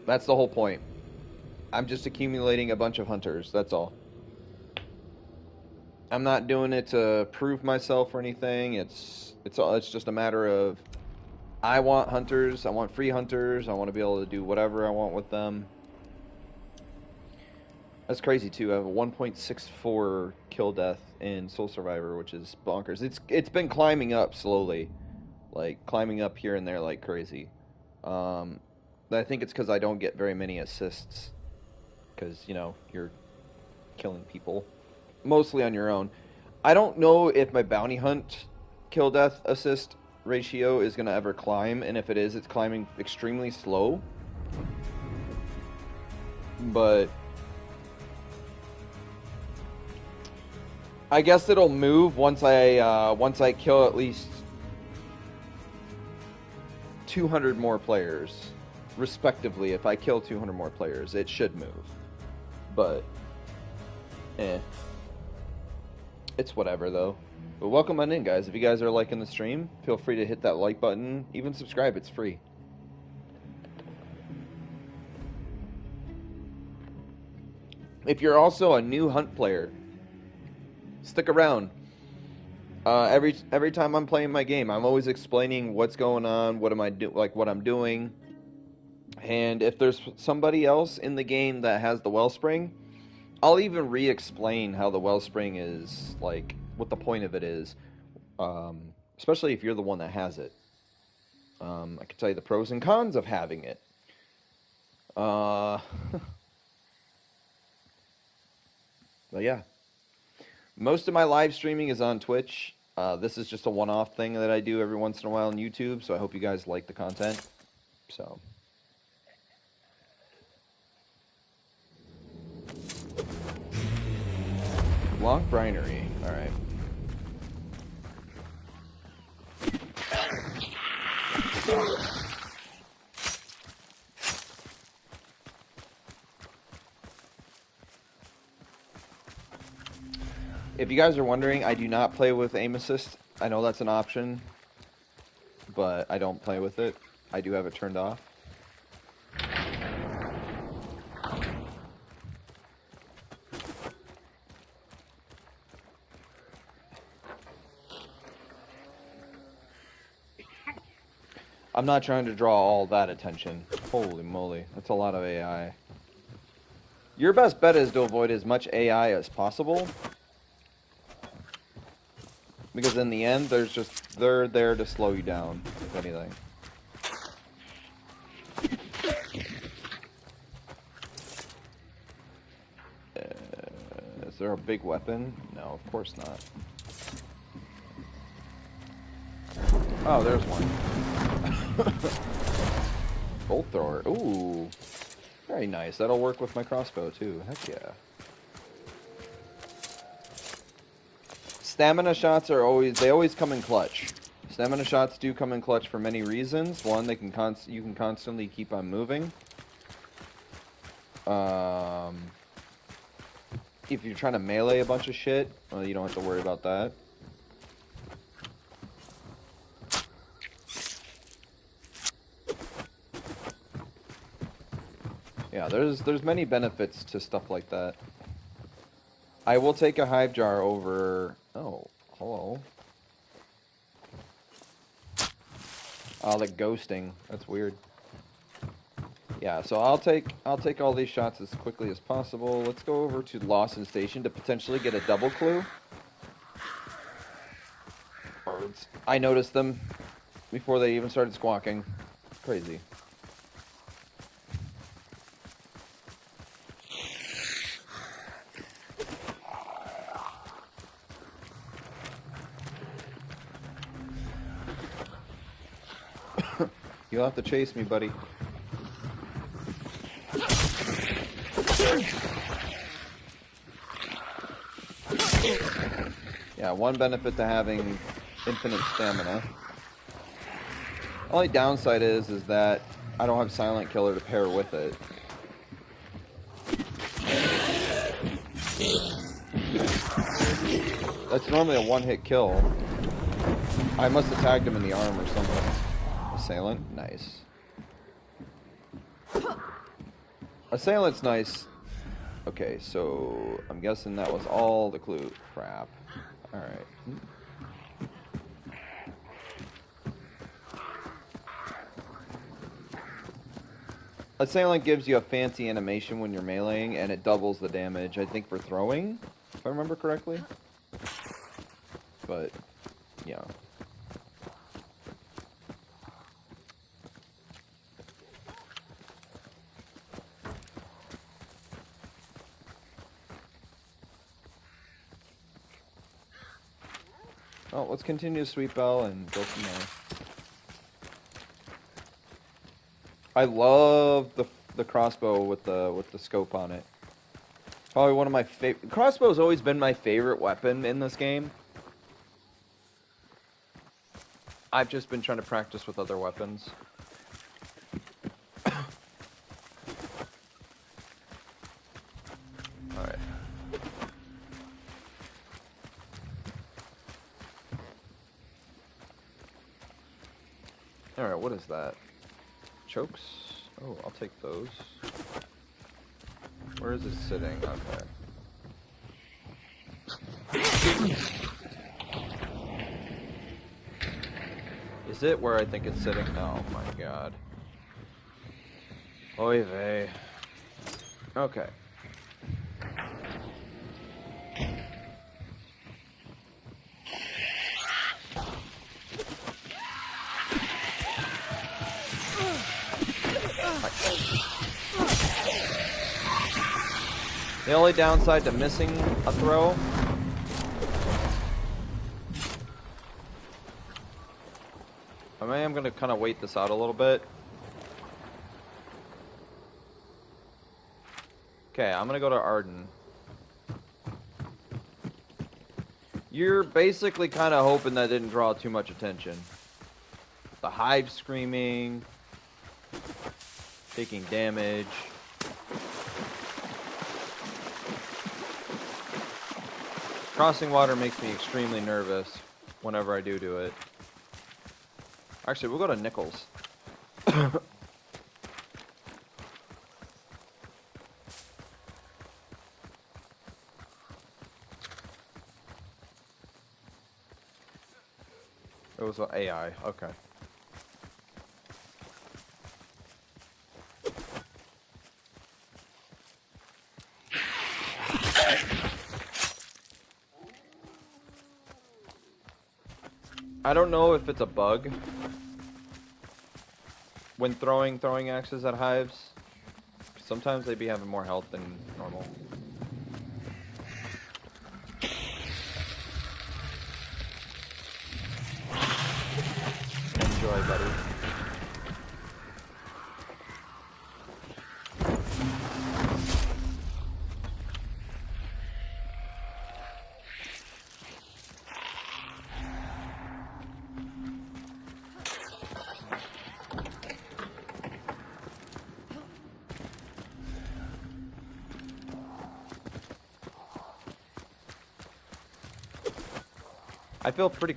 That's the whole point. I'm just accumulating a bunch of hunters, that's all. I'm not doing it to prove myself or anything. It's just a matter of I want hunters, I want free hunters, I want to be able to do whatever I want with them. That's crazy too. I have a 1.64 kill death in Soul Survivor, which is bonkers. It's been climbing up slowly, like climbing up here and there like crazy. But I think it's because I don't get very many assists, because you know you're killing people mostly on your own. I don't know if my bounty hunt kill death assist ratio is gonna ever climb, and if it is, it's climbing extremely slow. But I guess it'll move once I kill at least 200 more players, respectively. If I kill 200 more players, it should move. But, it's whatever though. But welcome on in, guys. If you guys are liking the stream, feel free to hit that like button. Even subscribe, it's free. If you're also a new hunt player, stick around. Every time I'm playing my game, I'm always explaining what's going on, what am I do, like what I'm doing, and if there's somebody else in the game that has the wellspring, I'll even re-explain how the wellspring is, like what the point of it is, especially if you're the one that has it. I can tell you the pros and cons of having it. But yeah, most of my live streaming is on Twitch. This is just a one-off thing that I do every once in a while on YouTube, so I hope you guys like the content. So, Long Brinery. All right. If you guys are wondering, I do not play with aim assist. I know that's an option, but I don't play with it. I do have it turned off. I'm not trying to draw all that attention. Holy moly, that's a lot of AI. Your best bet is to avoid as much AI as possible. Because in the end, they're there to slow you down, if anything. Is there a big weapon? No, of course not. Oh, there's one. Bolt thrower. Ooh. Very nice. That'll work with my crossbow, too. Heck yeah. Stamina shots are always come in clutch. Stamina shots do come in clutch for many reasons. One, you can constantly keep on moving. If you're trying to melee a bunch of shit, well, you don't have to worry about that. Yeah, there's many benefits to stuff like that. I will take a hive jar over. Oh, hello. Oh, the ghosting. That's weird. Yeah, so I'll take all these shots as quickly as possible. Let's go over to Lawson Station to potentially get a double clue. Birds. I noticed them before they even started squawking. Crazy. You'll have to chase me, buddy. Yeah, one benefit to having infinite stamina. Only downside is that I don't have Silent Killer to pair with it. That's normally a one-hit kill. I must have tagged him in the arm or something. Assailant? Nice. Assailant's nice. Okay, so I'm guessing that was all the clue. Crap. Alright. Assailant gives you a fancy animation when you're meleeing, and it doubles the damage, I think, for throwing, if I remember correctly. But, yeah. Oh, let's continue to sweep Bell and go from there. I love the crossbow with the scope on it. Probably one of my favorite. Crossbow's always been my favorite weapon in this game. I've just been trying to practice with other weapons. Alright. Alright, what is that? Chokes? Oh, I'll take those. Where is it sitting? Okay. Is it where I think it's sitting? Oh my god. Oy vey. Okay. The only downside to missing a throw I am going to kind of wait this out a little bit. Okay, I'm going to go to Arden. You're basically kind of hoping that didn't draw too much attention. The hive screaming, taking damage. Crossing water makes me extremely nervous whenever I do it. Actually, we'll go to Nichols. It was an AI, okay. I don't know if it's a bug when throwing axes at hives. Sometimes they be having more health than normal. Enjoy, buddy.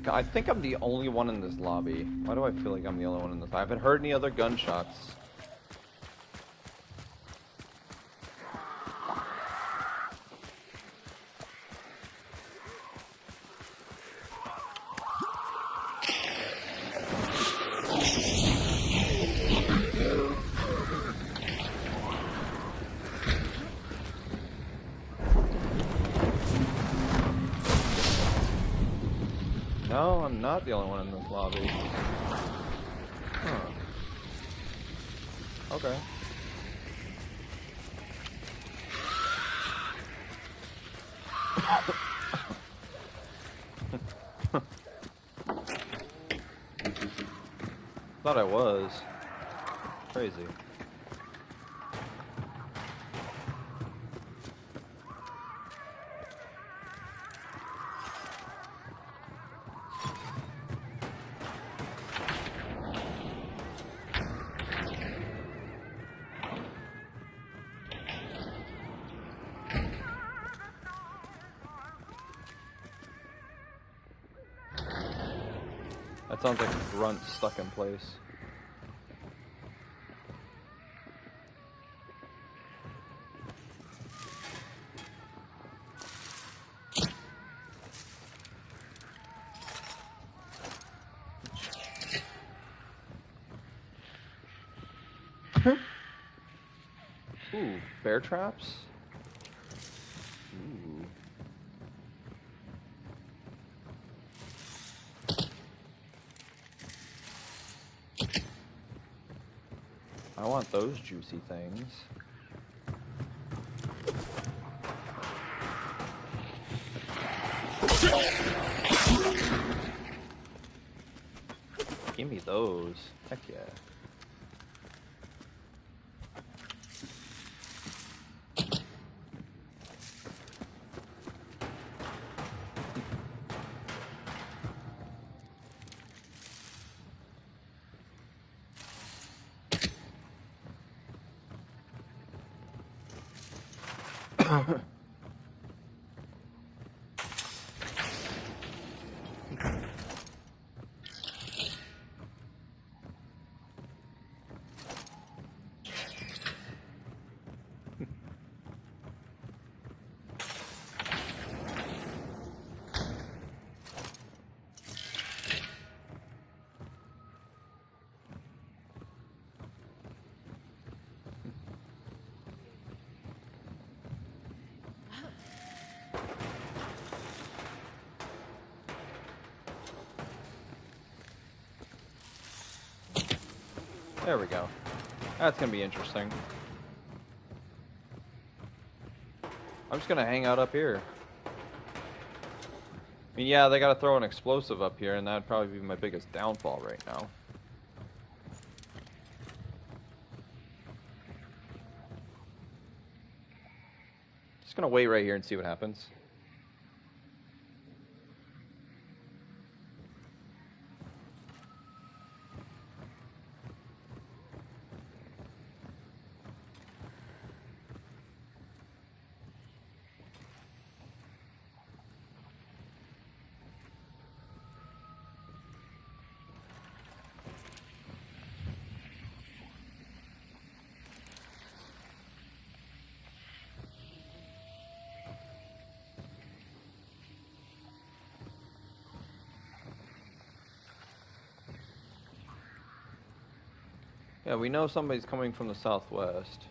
I think I'm the only one in this lobby. Why do I feel like I'm the only one in this? I haven't heard any other gunshots. No, I'm not the only one in this lobby. Huh. Okay. Thought I was. Crazy. That sounds like a grunt stuck in place. Ooh, bear traps? Ooh. I want those juicy things. Give me those. Heck yeah. There we go. That's gonna be interesting. I'm just gonna hang out up here. I mean, yeah, they gotta throw an explosive up here, and that'd probably be my biggest downfall right now. Just gonna wait right here and see what happens. Yeah, we know somebody's coming from the southwest.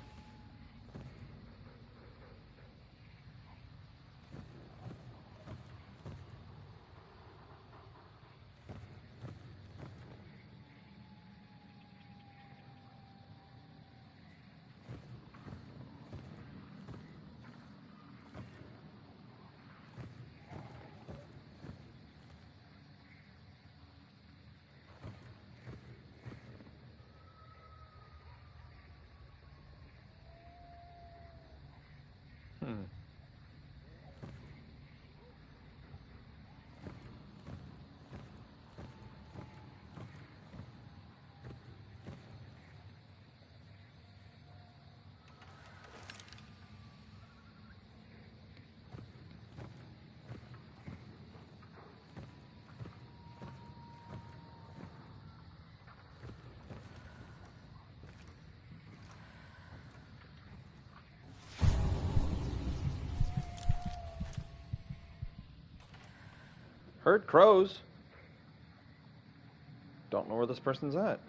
Heard crows. Don't know where this person's at.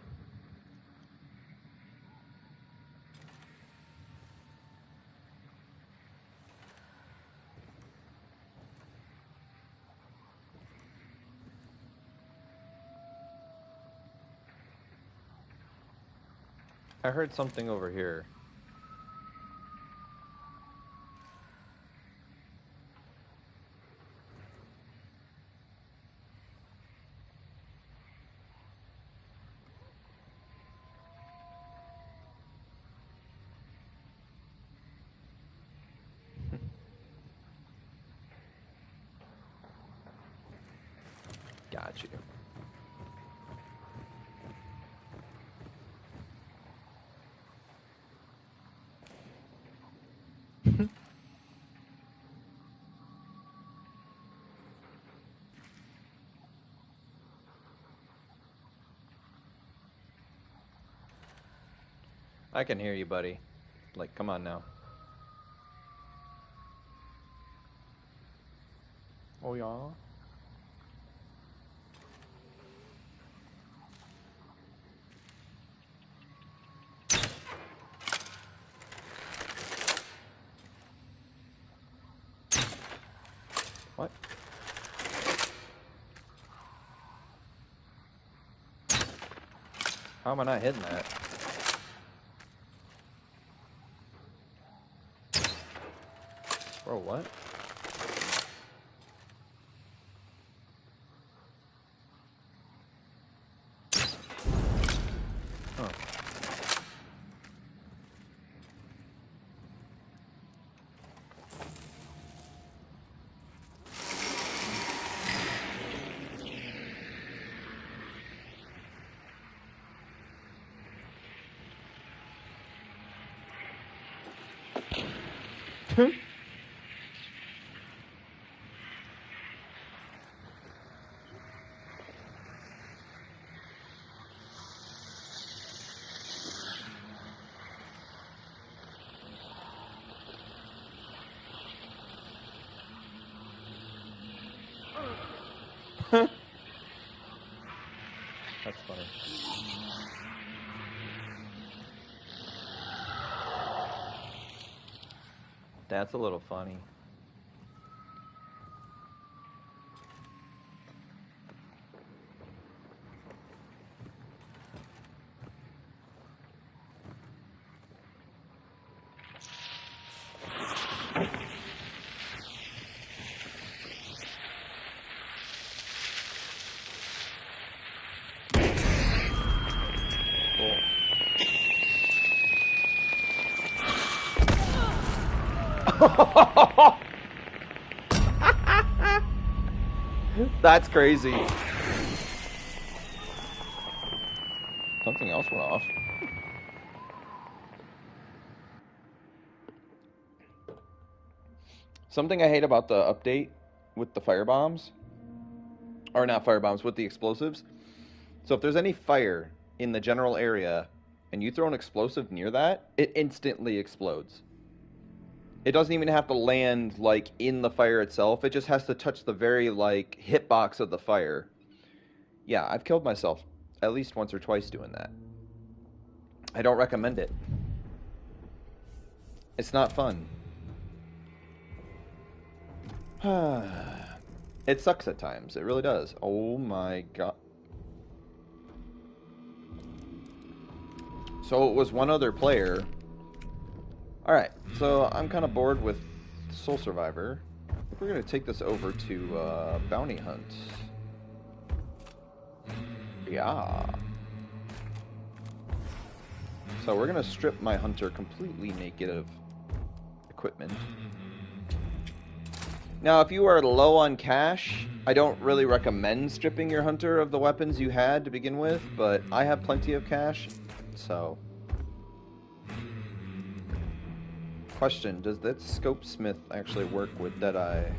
I heard something over here. Got you. I can hear you, buddy. Like, come on now. Oh, yeah? What? How am I not hitting that? Bro, what? Huh. That's funny. That's a little funny. That's crazy. Something else went off. Something I hate about the update with the fire bombs, or not fire bombs, with the explosives. So if there's any fire in the general area and you throw an explosive near that, it instantly explodes. It doesn't even have to land like in the fire itself. It just has to touch the very like hitbox of the fire. Yeah, I've killed myself at least once or twice doing that. I don't recommend it. It's not fun. It sucks at times. It really does. Oh my god. So it was one other player. Alright, so I'm kind of bored with Soul Survivor. We're going to take this over to Bounty Hunt. Yeah. So we're going to strip my hunter completely naked of equipment. Now, if you are low on cash, I don't really recommend stripping your hunter of the weapons you had to begin with, but I have plenty of cash, so... Question, does that scope smith actually work with Deadeye?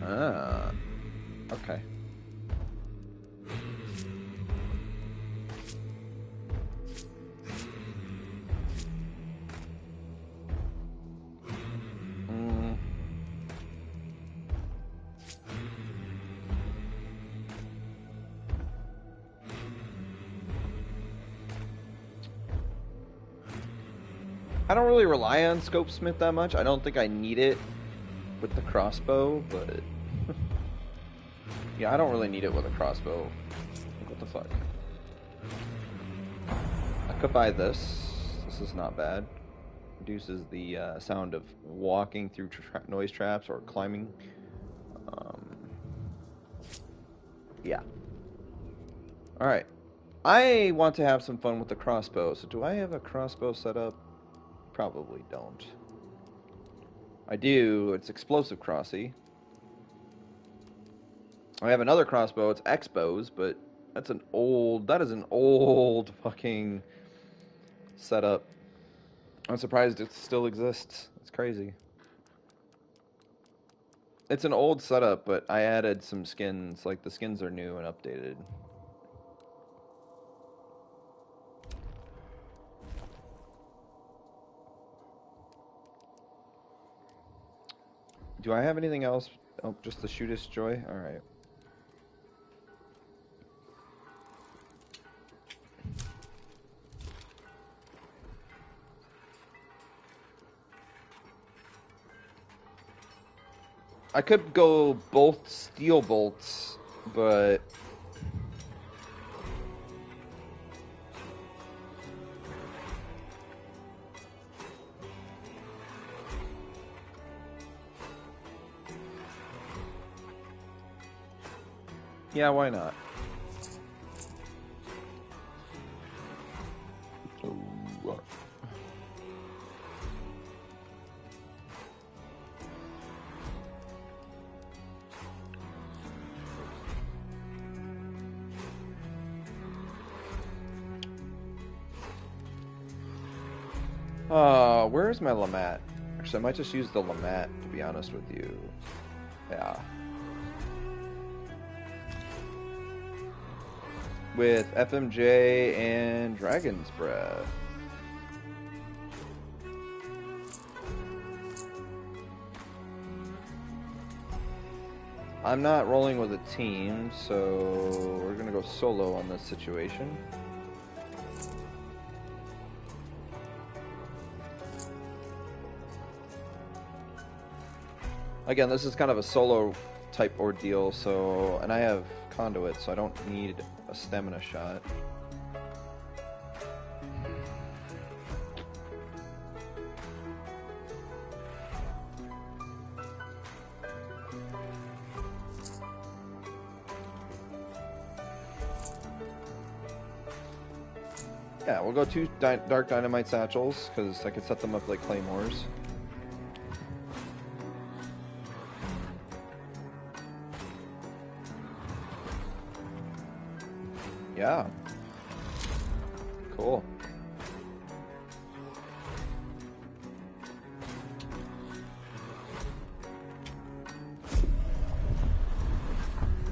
Ah, okay. I don't really rely on Scope Smith that much. I don't think I need it with the crossbow, but... yeah, I don't really need it with a crossbow. What the fuck? I could buy this. This is not bad. Reduces the sound of walking through noise traps or climbing. Yeah. Alright. I want to have some fun with the crossbow, so do I have a crossbow set up? Probably don't. I do. It's explosive crossy. I have another crossbow. It's Expos, but that is an old fucking setup. I'm surprised it still exists. It's crazy. It's an old setup, but I added some skins. Like, the skins are new and updated. Do I have anything else? Oh, just the Shootist Joy? Alright. I could go both steel bolts, but... yeah, why not? Where's my Lamat? Actually, I might just use the Lamat, to be honest with you. Yeah. With FMJ and Dragon's Breath. I'm not rolling with a team, so we're gonna go solo on this situation. Again, this is kind of a solo type ordeal, so, and I have conduit, so I don't need a stamina shot. Yeah, we'll go 2 dark dynamite satchels, because I could set them up like claymores. Yeah. Cool.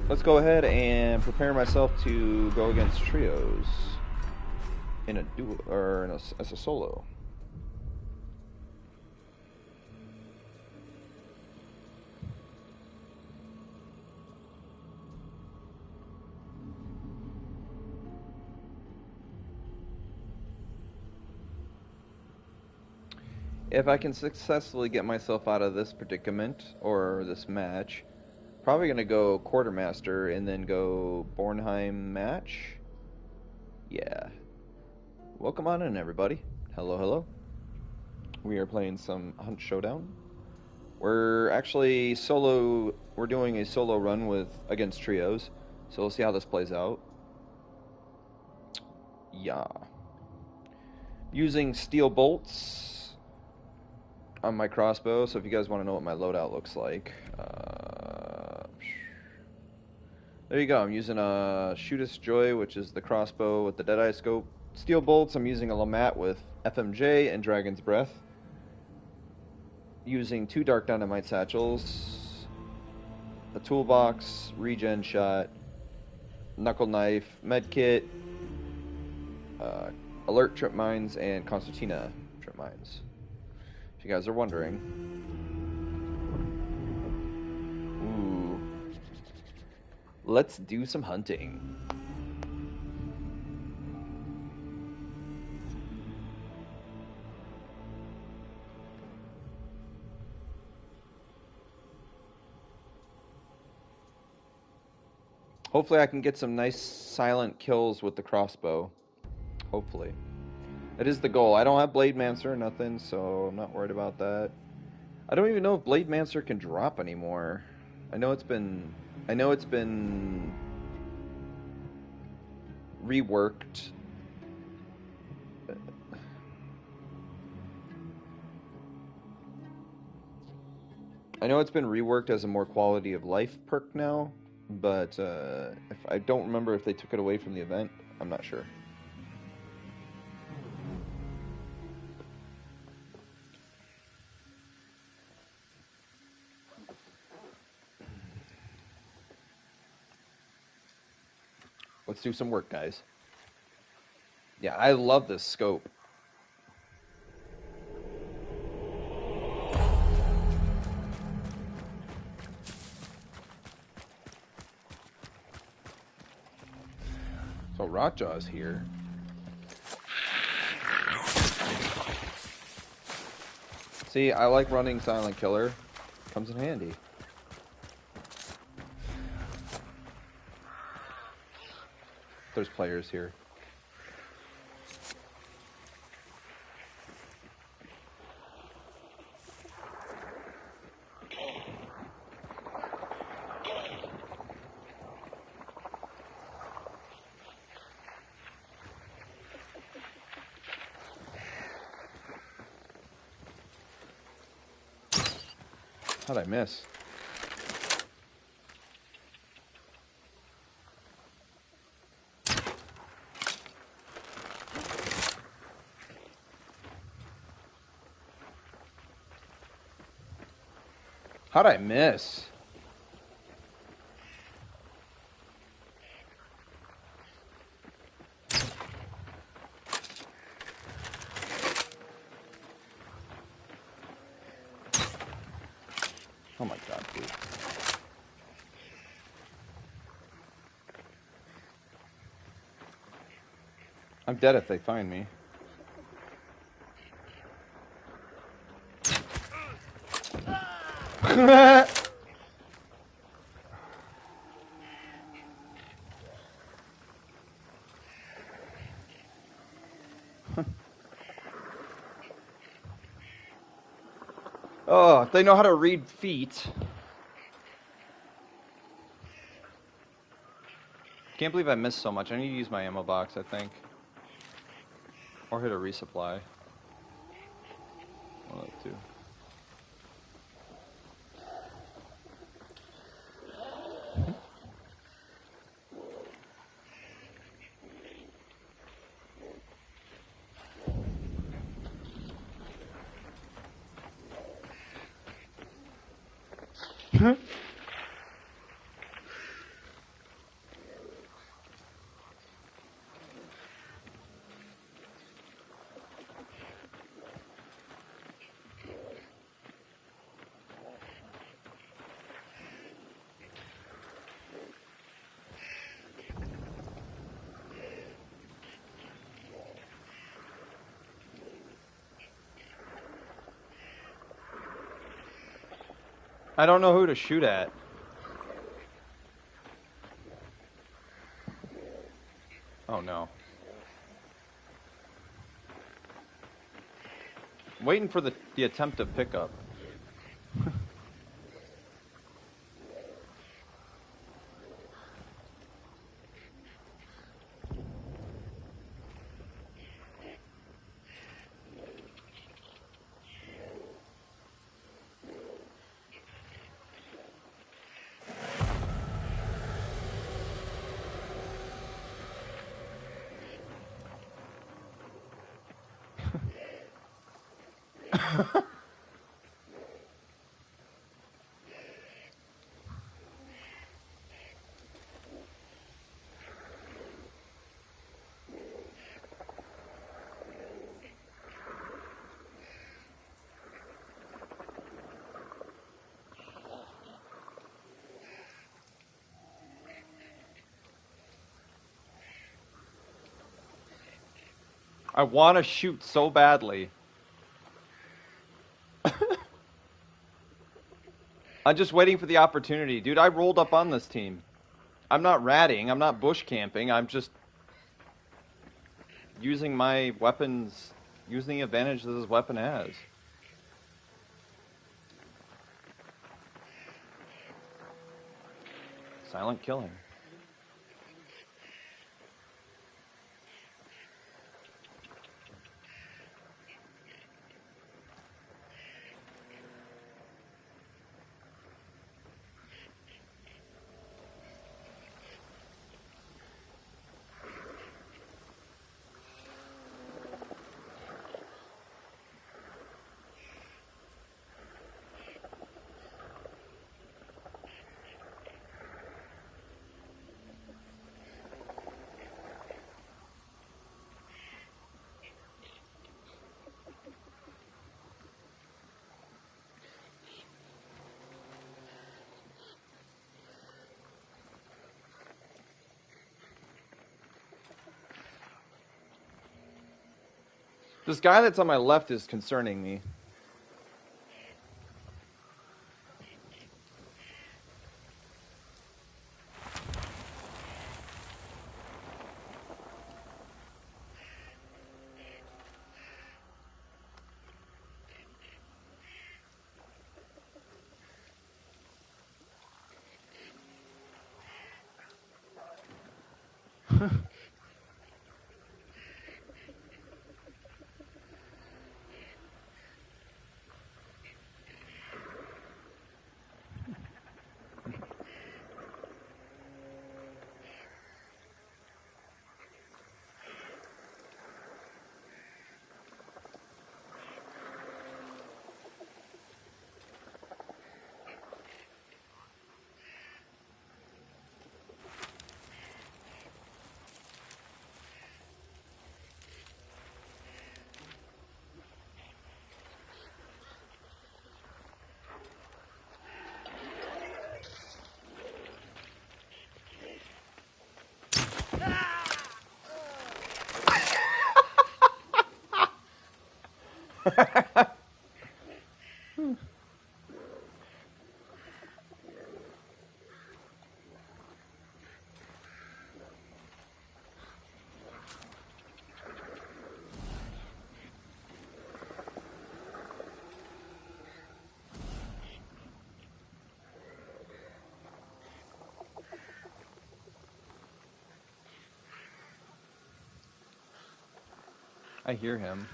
Let's go ahead and prepare myself to go against trios in a duo or as a solo. If I can successfully get myself out of this predicament or this match, probably gonna go quartermaster and then go Bornheim match. Yeah. Welcome on in, everybody. Hello, hello. We are playing some Hunt Showdown. We're actually solo. We're doing a solo run against trios, so we'll see how this plays out. Yeah. Using steel bolts on my crossbow, so if you guys want to know what my loadout looks like, there you go. I'm using a Shootist Joy, which is the crossbow with the Deadeye scope. Steel bolts, I'm using a Lamat with FMJ and Dragon's Breath. Using 2 dark dynamite satchels, a toolbox, regen shot, knuckle knife, medkit, alert trip mines, and concertina trip mines. If you guys are wondering. Ooh. Let's do some hunting. Hopefully I can get some nice silent kills with the crossbow. Hopefully. That is the goal. I don't have Blade Mancer or nothing, so I'm not worried about that. I don't even know if Blade Mancer can drop anymore. I know it's been reworked. I know it's been reworked as a more quality of life perk now, but if I don't remember if they took it away from the event. I'm not sure. Let's do some work, guys. Yeah, I love this scope. So Rotjaw's here. See, I like running Silent Killer. Comes in handy. There's players here. How'd I miss? How'd I miss? Oh my god, dude. I'm dead if they find me. Oh, they know how to read feet. Can't believe I missed so much. I need to use my ammo box, I think. Or hit a resupply. One of the two. I don't know who to shoot at. Oh no. I'm waiting for the attempt of pickup. I want to shoot so badly. I'm just waiting for the opportunity. Dude, I rolled up on this team. I'm not ratting. I'm not bush camping. I'm just using my weapons, using the advantage that this weapon has. Silent killing. This guy that's on my left is concerning me. I hear him.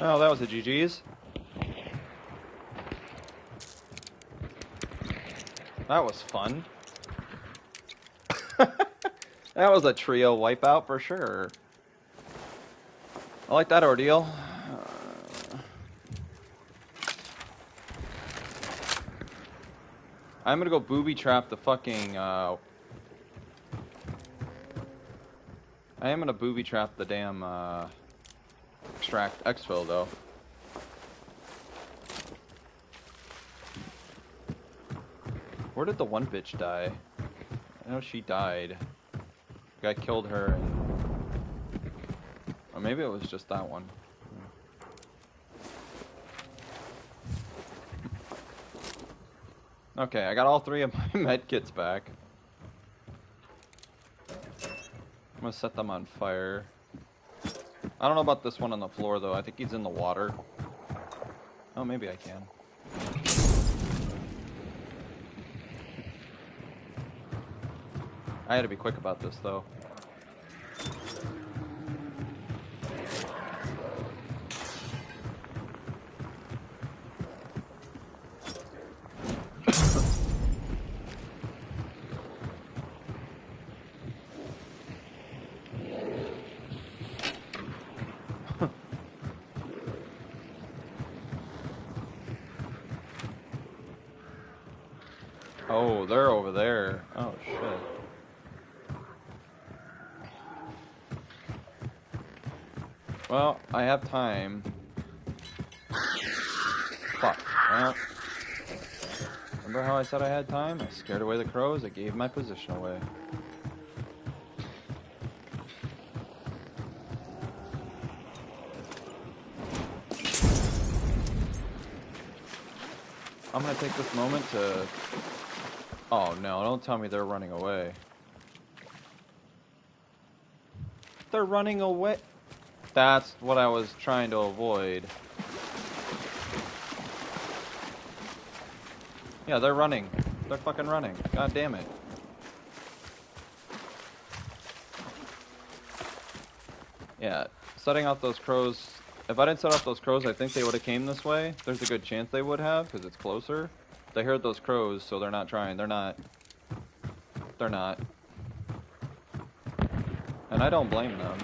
Oh, that was a GG's. That was fun. That was a trio wipeout for sure. I like that ordeal. I'm gonna go booby trap the fucking, I am gonna booby trap the damn, extract exfil though. Where did the one bitch die? I know she died. The guy killed her and... Or maybe it was just that one. Okay, I got all three of my med kits back. I'm gonna set them on fire. I don't know about this one on the floor though. I think he's in the water. Oh, maybe I can. I had to be quick about this though. Oh, they're over there. Oh, shit. Well, I have time. Fuck. Well. Remember how I said I had time? I scared away the crows, I gave my position away. I'm gonna take this moment to... Oh no, don't tell me they're running away. They're running away! That's what I was trying to avoid. Yeah, they're running. They're fucking running. God damn it. Yeah, setting out those crows... If I didn't set off those crows, I think they would have came this way. There's a good chance they would have, because it's closer. They heard those crows, so they're not trying. They're not. And I don't blame them.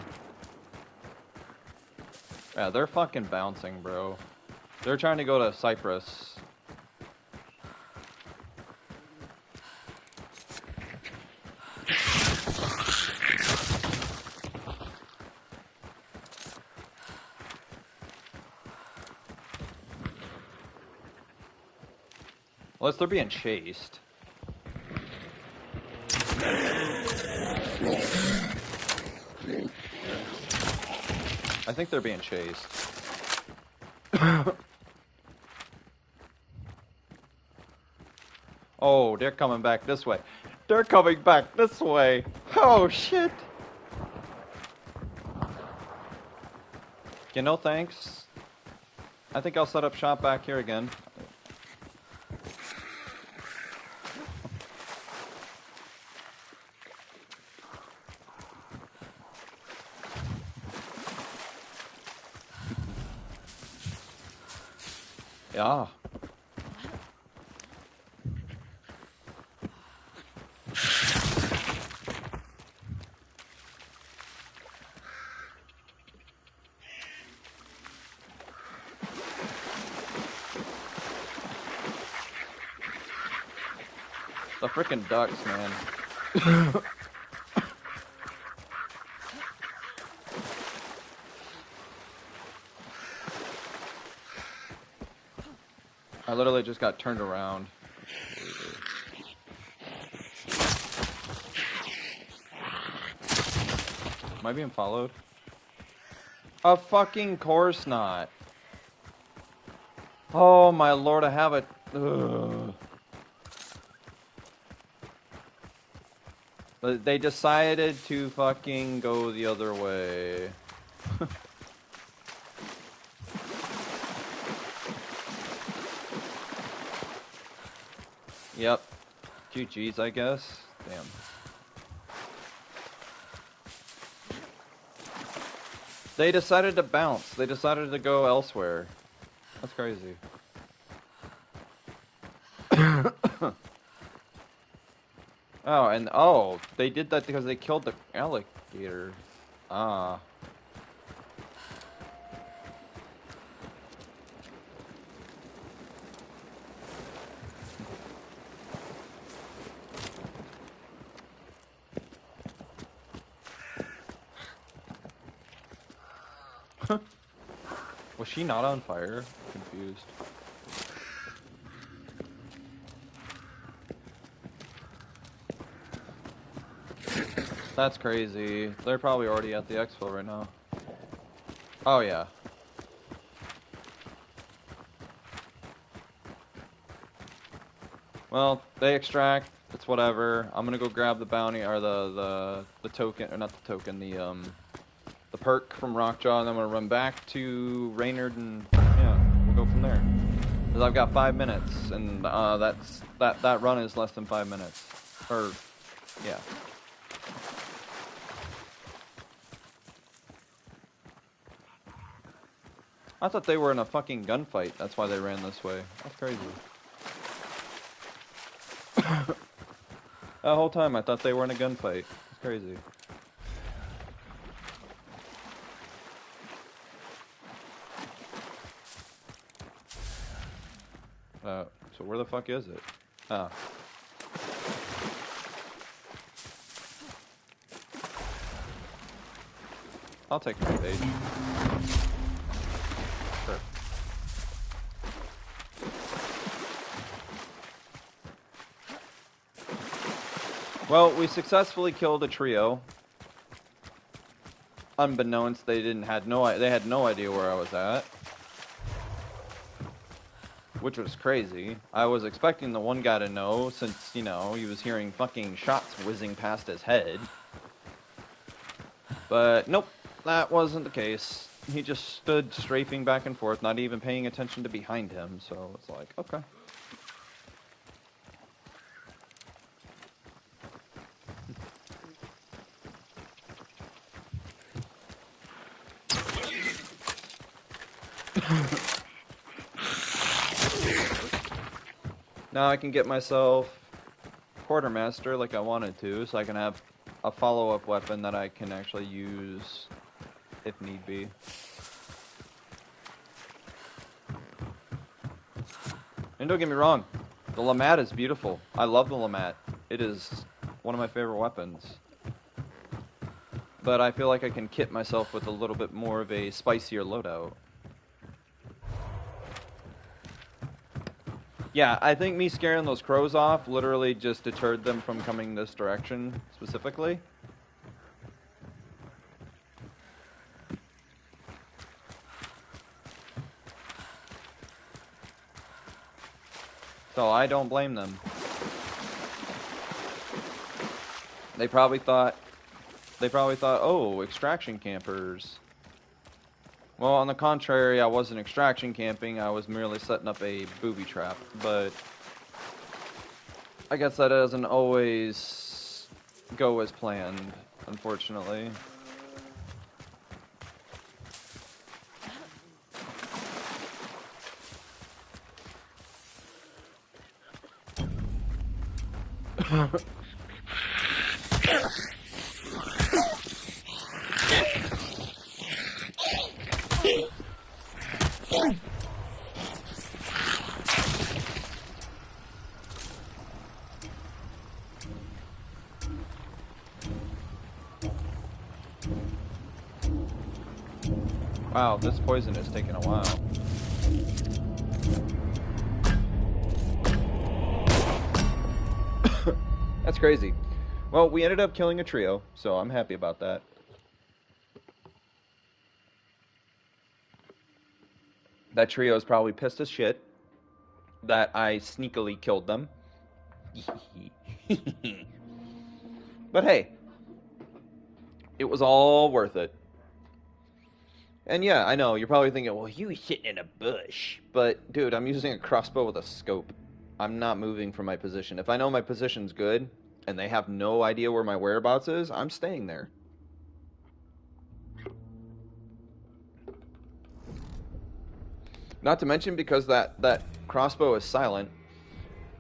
Yeah, they're fucking bouncing, bro. They're trying to go to Cyprus. Unless they're being chased. I think they're being chased. Oh, they're coming back this way. They're coming back this way. Oh, shit. You know, thanks. I think I'll set up shop back here again. Yeah. The frickin' ducks, man. I literally just got turned around. Am I being followed? Of fucking course not. Oh my lord, I have it. Ugh. But they decided to fucking go the other way. Yep. GG's, I guess. Damn. They decided to bounce. They decided to go elsewhere. That's crazy. Oh, and oh, they did that because they killed the alligator. Ah. Was she not on fire? Confused. That's crazy. They're probably already at the expo right now. Oh yeah. Well, they extract. It's whatever. I'm gonna go grab the bounty or the token, or not the token, the perk from Rockjaw, and then I'm gonna run back to Reynard, and yeah, we'll go from there. Cause I've got 5 minutes, and that run is less than 5 minutes, or yeah. I thought they were in a fucking gunfight. That's why they ran this way. That's crazy. The whole time I thought they were in a gunfight. It's crazy. So where the fuck is it? Ah. I'll take my page. Sure. Well, we successfully killed a trio. Unbeknownst, they had no idea where I was at, which was crazy. I was expecting the one guy to know, since, you know, he was hearing fucking shots whizzing past his head. But nope, that wasn't the case. He just stood strafing back and forth, not even paying attention to behind him, so it's like, okay. Now I can get myself quartermaster like I wanted to, so I can have a follow-up weapon that I can actually use if need be. And don't get me wrong, the Lamat is beautiful. I love the Lamat. It is one of my favorite weapons. But I feel like I can kit myself with a little bit more of a spicier loadout. Yeah, I think me scaring those crows off literally just deterred them from coming this direction, specifically. So I don't blame them. They probably thought, oh, extraction campers. Well, on the contrary, I wasn't extraction camping, I was merely setting up a booby trap, but I guess that doesn't always go as planned, unfortunately. Wow, this poison is taking a while. That's crazy. Well, we ended up killing a trio, so I'm happy about that. That trio is probably pissed as shit that I sneakily killed them. But hey, it was all worth it. And yeah, I know, you're probably thinking, well, you were sitting in a bush. But, dude, I'm using a crossbow with a scope. I'm not moving from my position. If I know my position's good, and they have no idea where my whereabouts is, I'm staying there. Not to mention, because that crossbow is silent,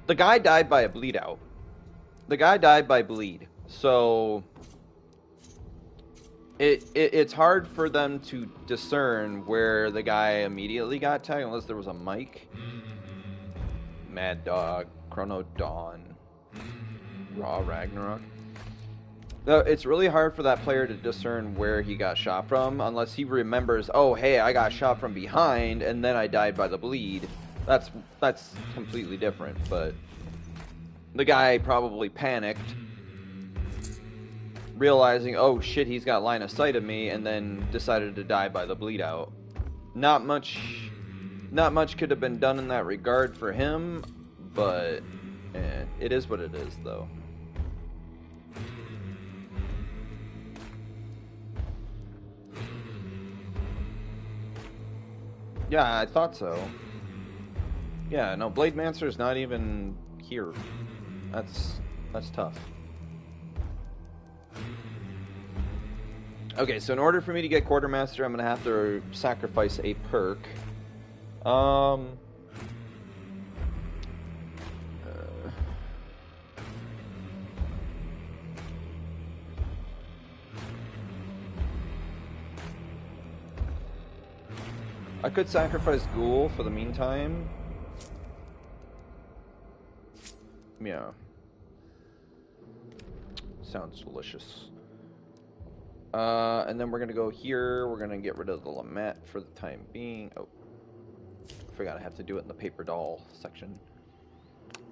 the guy died by a bleed out. The guy died by bleed. So it's hard for them to discern where the guy immediately got tagged, unless there was a mic. Mad Dog, Chrono Dawn, Raw Ragnarok. It's really hard for that player to discern where he got shot from, unless he remembers, oh, hey, I got shot from behind, and then I died by the bleed. That's completely different, but the guy probably panicked, realizing, oh shit, he's got line of sight of me, and then decided to die by the bleed out. Not much could have been done in that regard for him, but it is what it is, though. Yeah, I thought so. Yeah, no, Blade Mancer's not even here. That's tough. Okay, so in order for me to get Quartermaster, I'm gonna have to sacrifice a perk. I could sacrifice Ghoul for the meantime. Yeah. Sounds delicious. And then we're gonna go here. We're gonna get rid of the Lamette for the time being. Oh, I forgot I have to do it in the paper doll section.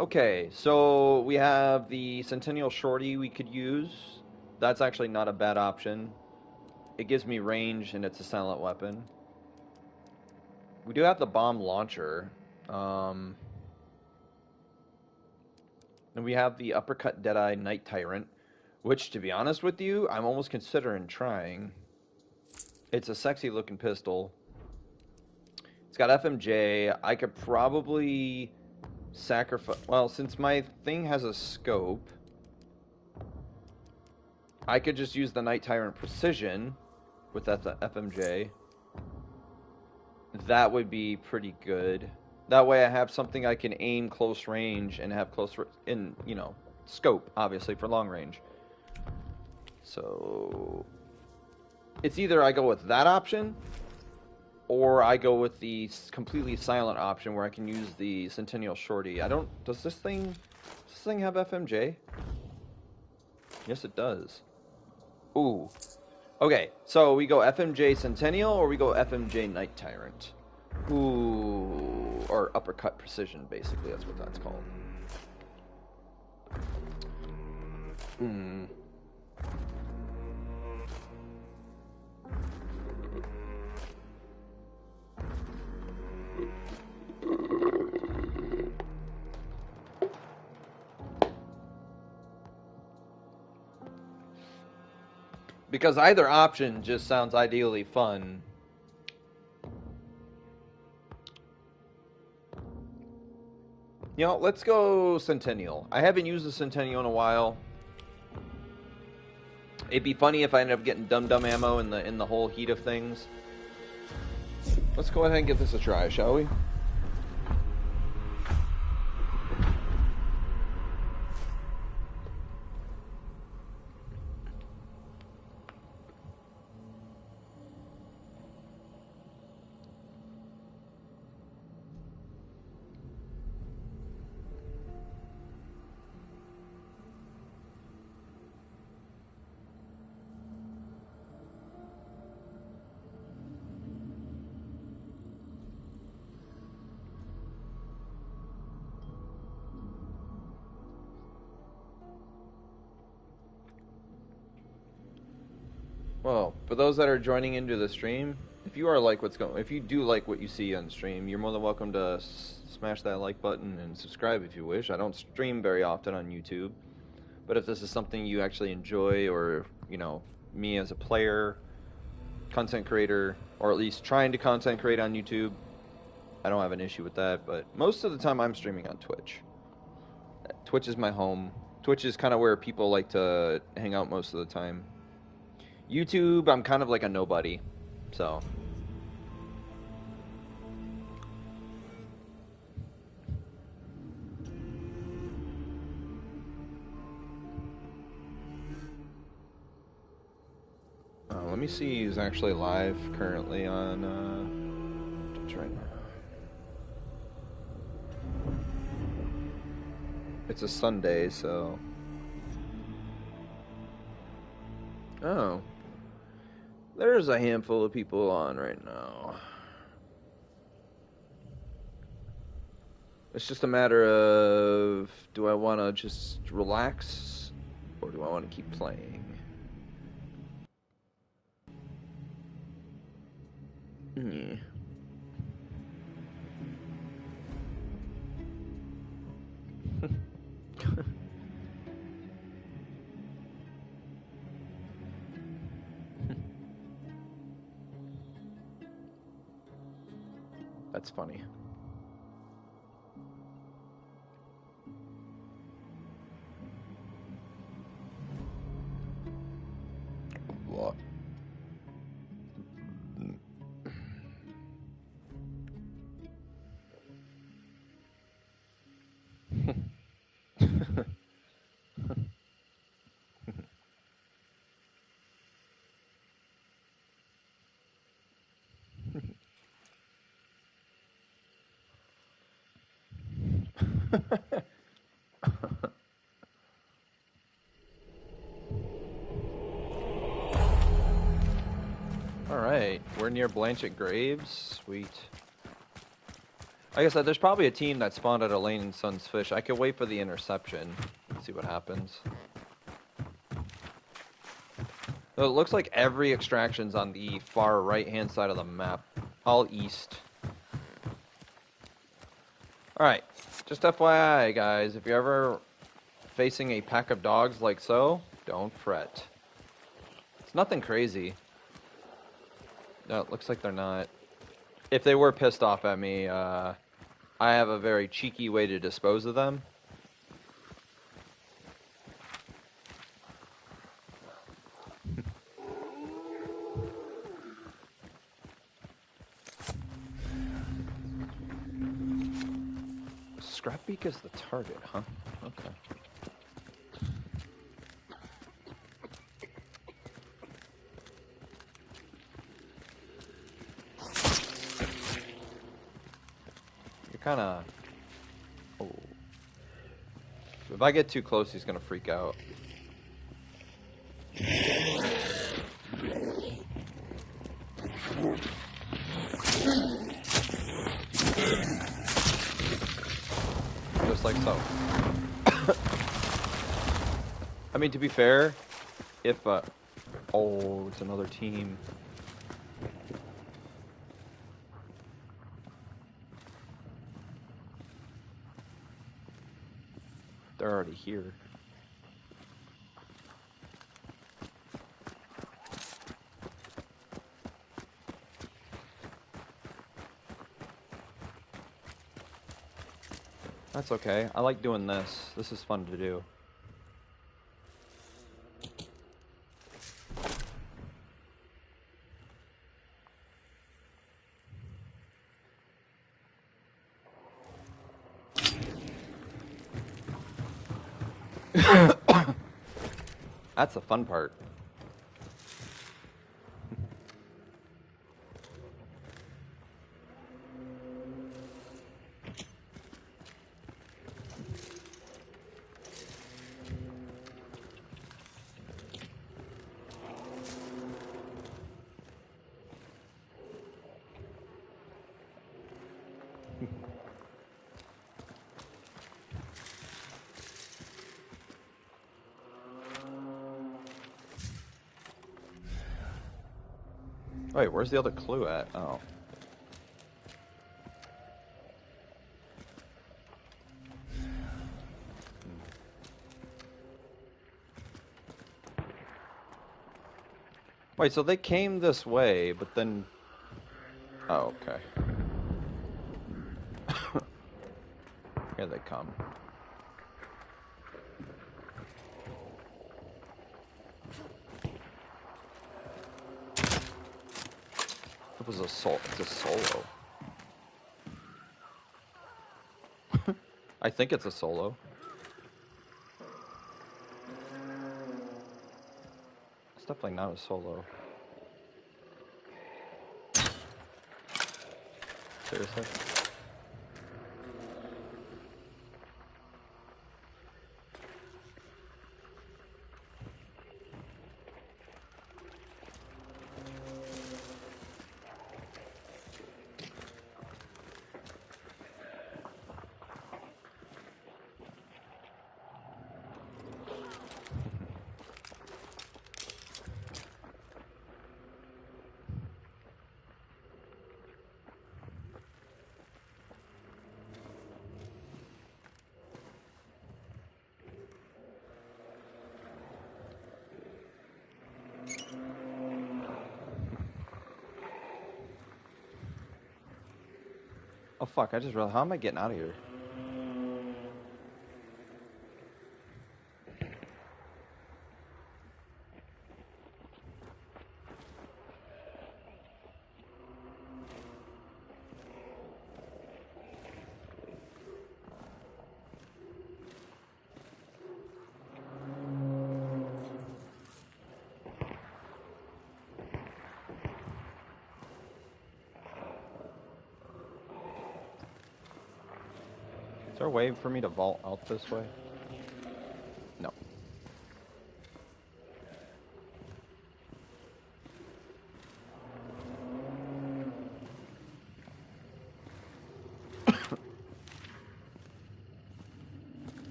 Okay, so we have the Centennial Shorty we could use. That's actually not a bad option. It gives me range and it's a silent weapon. We do have the bomb launcher. And we have the Uppercut Deadeye Night Tyrant, which, to be honest with you, I'm almost considering trying. It's a sexy looking pistol. It's got FMJ. I could probably sacrifice... Well, since my thing has a scope, I could just use the Night Tyrant Precision with that FMJ. That would be pretty good. That way I have something I can aim close range and have scope, obviously, for long range. So it's either I go with that option or I go with the completely silent option where I can use the Centennial Shorty. Does this thing have FMJ? Yes, it does. Ooh. Okay, so we go FMJ Centennial or we go FMJ Night Tyrant? Ooh, or Uppercut Precision, basically, that's what that's called. Because either option just sounds ideally fun. You know, let's go Centennial. I haven't used the Centennial in a while. It'd be funny if I ended up getting dum-dum ammo in the whole heat of things. Let's go ahead and give this a try, shall we? Well, for those that are joining into the stream, if you do like what you see on stream, you're more than welcome to smash that like button and subscribe if you wish. I don't stream very often on YouTube, but if this is something you actually enjoy, or me as a player, content creator, or at least trying to content create on YouTube, I don't have an issue with that. But most of the time, I'm streaming on Twitch. Twitch is my home. Twitch is kind of where people like to hang out most of the time. YouTube, I'm kind of like a nobody, so. Let me see who's actually live currently on Twitch right now. It's a Sunday, so. Oh. There's a handful of people on right now. It's just a matter of, do I want to just relax, or do I want to keep playing? Yeah. That's funny. What? Alright, we're near Blanchett Graves. Sweet. Like I said, there's probably a team that spawned at a lane in Sun's Fish. I could wait for the interception and see what happens. So it looks like every extraction's on the far right-hand side of the map. All east. Alright, just FYI, guys, if you're ever facing a pack of dogs like so, don't fret. It's nothing crazy. No, it looks like they're not. If they were pissed off at me, I have a very cheeky way to dispose of them. Scrapbeak is the target, huh? Okay. You're kind of... Oh. If I get too close, he's going to freak out. Just like so. I mean, to be fair, if... oh, it's another team. They're already here. That's okay. I like doing this. This is fun to do. That's the fun part. Wait, where's the other clue at? Oh. Wait, so they came this way, but then... Oh, okay. Here they come. It was a it's a solo. I think it's a solo. It's definitely not a solo. Seriously? Oh fuck, I just realized, how am I getting out of here? Is there a way for me to vault out this way? No.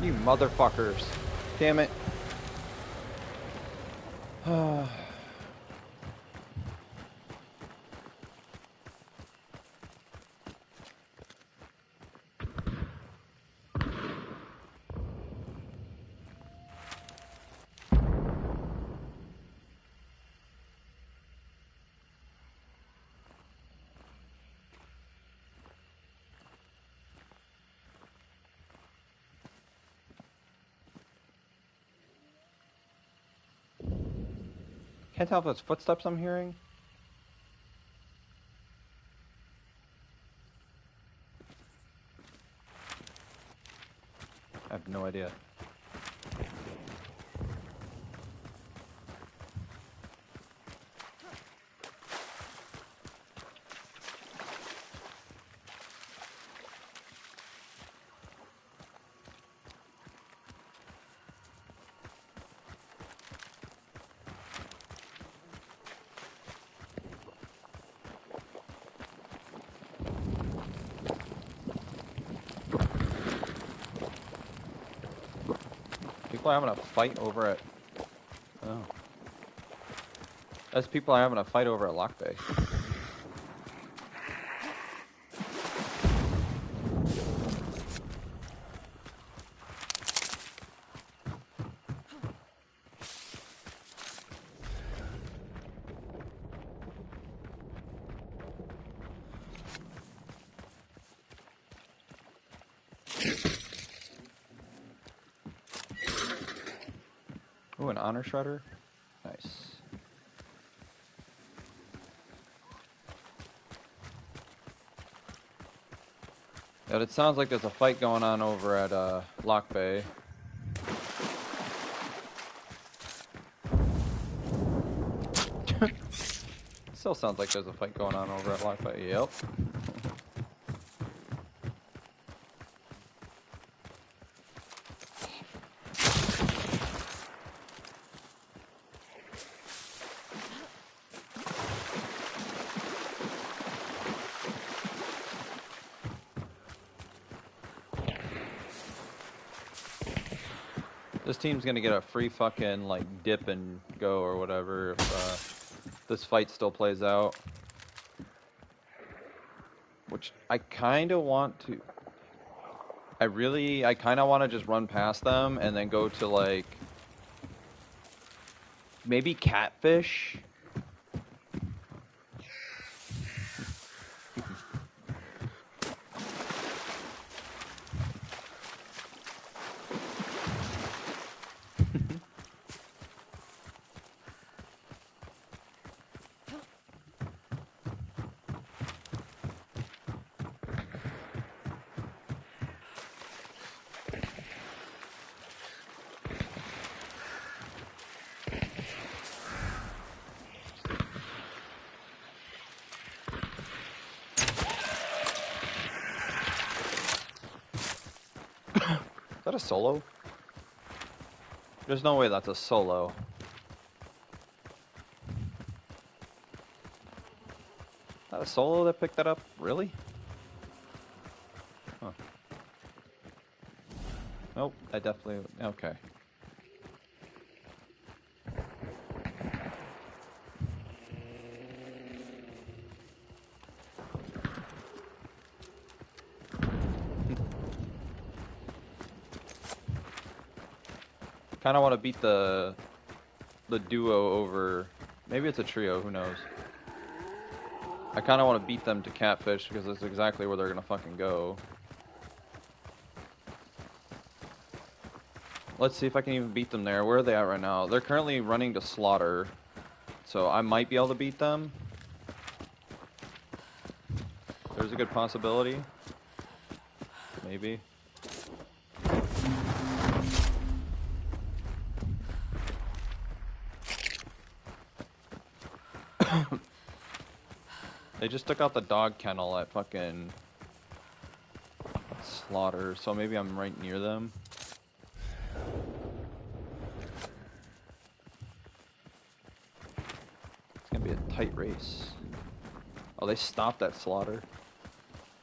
You motherfuckers. Damn it. Can't tell if it's footsteps I'm hearing. I have no idea. People are having a fight over at... Oh. As people are having a fight over at Lock Bay. Ooh, an honor shredder? Nice. But it sounds like there's a fight going on over at Lock Bay. Still sounds like there's a fight going on over at Lock Bay. Yep. This team's gonna get a free fucking, like, dip and go or whatever if this fight still plays out. Which I kinda want to... I kinda wanna just run past them and then go to, like... maybe Catfish? Is that a solo? There's no way that's a solo. Is that a solo that picked that up? Really? Huh. Nope, I definitely... okay. Kind of want to beat the duo over. Maybe it's a trio. Who knows? I kind of want to beat them to Catfish because that's exactly where they're gonna fucking go. Let's see if I can even beat them there. Where are they at right now? They're currently running to Slaughter, so I might be able to beat them. There's a good possibility. Maybe. They just took out the dog kennel at fucking Slaughter, so maybe I'm right near them. It's gonna be a tight race. Oh, they stopped at Slaughter.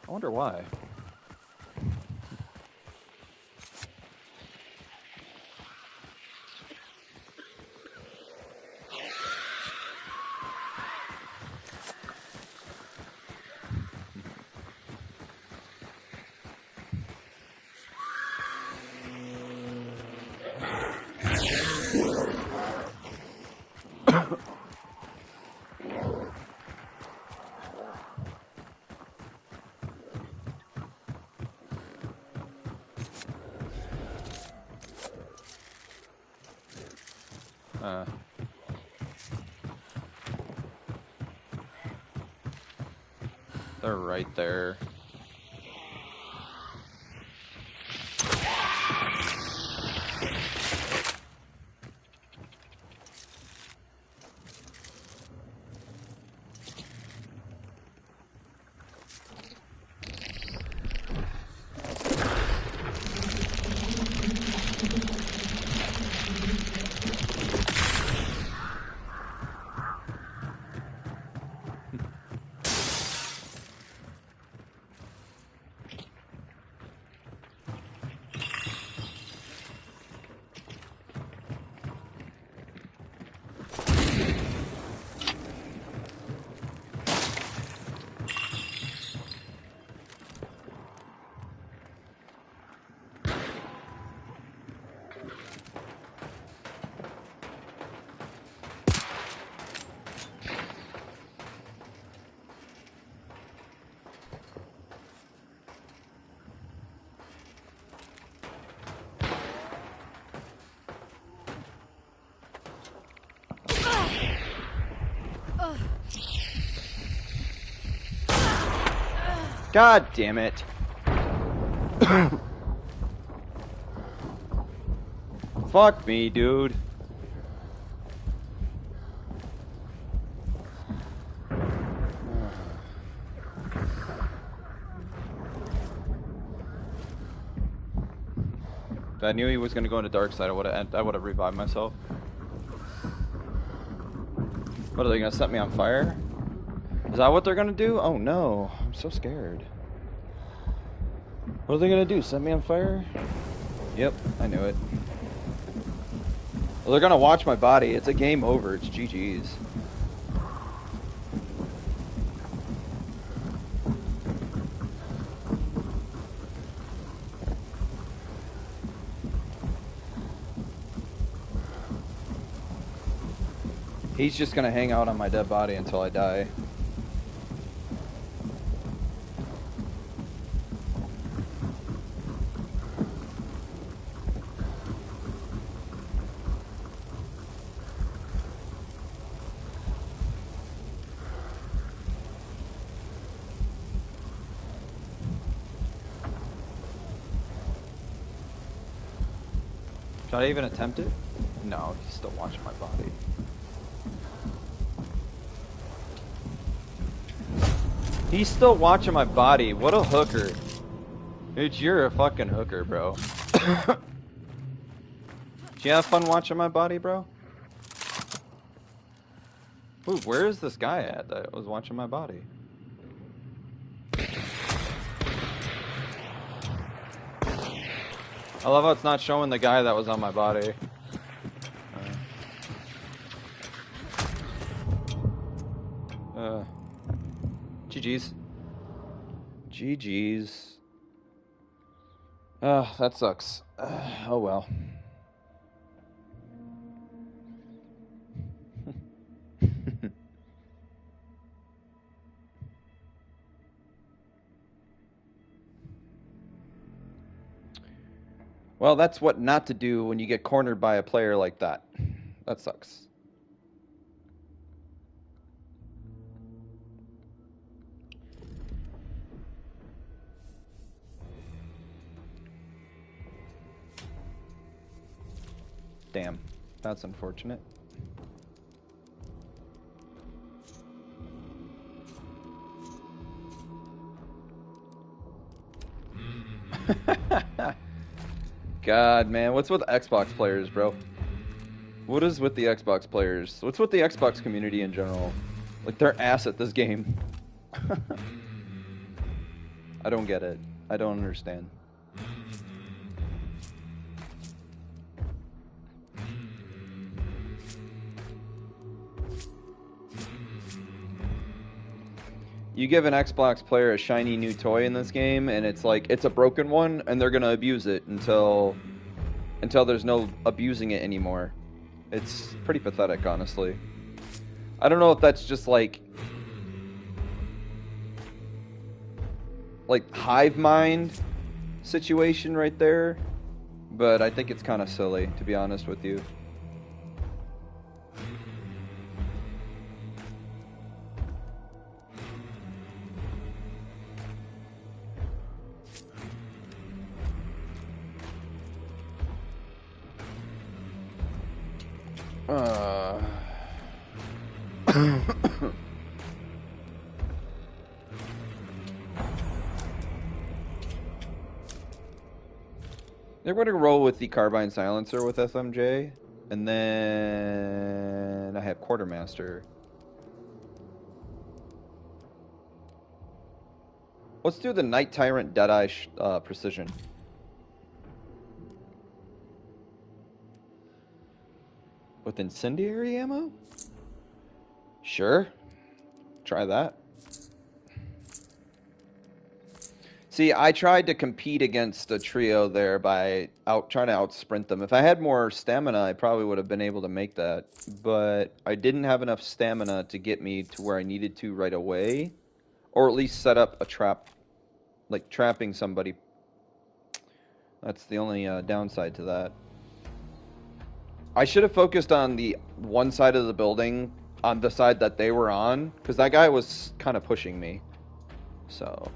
I wonder why. They're right there. God damn it. Fuck me, dude. If I knew he was gonna go into dark side, I would have revived myself. What, are they gonna set me on fire? Is that what they're gonna do? Oh no, I'm so scared. What are they gonna do? Set me on fire? Yep, I knew it. Well, they're gonna watch my body. It's a game over. It's GG's. He's just gonna hang out on my dead body until I die. Should I even attempt it? No, he's still watching my body. He's still watching my body. What a hooker. Dude, you're a fucking hooker, bro. Did you have fun watching my body, bro? Ooh, where is this guy at that was watching my body? I love how it's not showing the guy that was on my body. GG's. GG's. That sucks. Oh well. Well, that's what not to do when you get cornered by a player like that. That sucks. Damn, that's unfortunate. God, man, what's with Xbox players, bro? What is with the Xbox players? What's with the Xbox community in general? Like, they're ass at this game. I don't get it. I don't understand. You give an Xbox player a shiny new toy in this game, and it's like, it's a broken one, and they're gonna abuse it until there's no abusing it anymore. It's pretty pathetic, honestly. I don't know if that's just like hive mind situation right there, but I think it's kind of silly, to be honest with you. Uh... They're going to roll with the carbine silencer with SMJ, and then I have quartermaster. Let's do the Night Tyrant Deadeye precision. With incendiary ammo? Sure. Try that. See, I tried to compete against a trio there by trying to outsprint them. If I had more stamina, I probably would have been able to make that. But I didn't have enough stamina to get me to where I needed to right away. Or at least set up a trap. Like trapping somebody. That's the only downside to that. I should have focused on the one side of the building, on the side that they were on. Because that guy was kind of pushing me. So...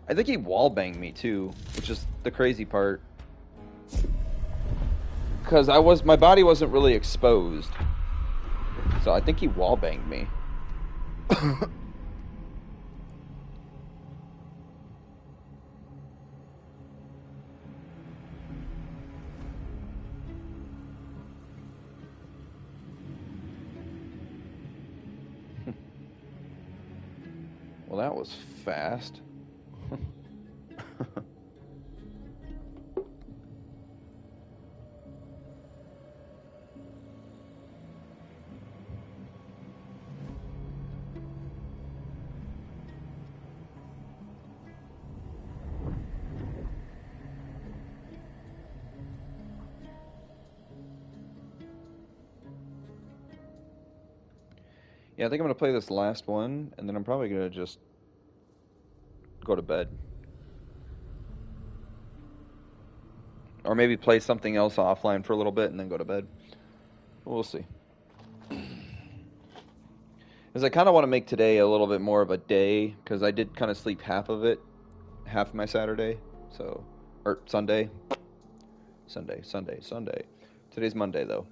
I think he wallbanged me too, which is the crazy part. Because my body wasn't really exposed. So I think he wallbanged me. Well, that was fast. Yeah, I think I'm going to play this last one, and then I'm probably going to just go to bed. Or maybe play something else offline for a little bit and then go to bed. We'll see. Because I kind of want to make today a little bit more of a day, because I did kind of sleep half of my Saturday, so, or Sunday. Today's Monday, though.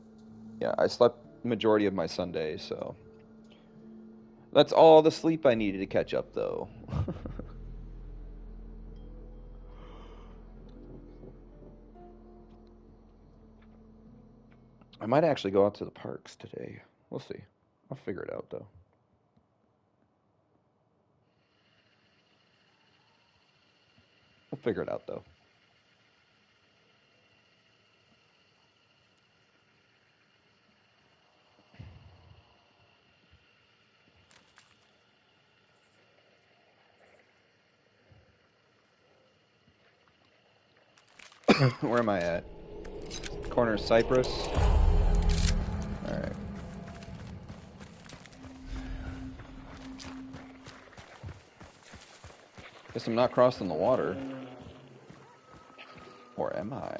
Yeah, I slept the majority of my Sunday, so. That's all the sleep I needed to catch up, though. I might actually go out to the parks today. We'll see. I'll figure it out, though. We'll figure it out, though. Where am I at? Corner of Cypress. Alright. Guess I'm not crossing the water. Or am I?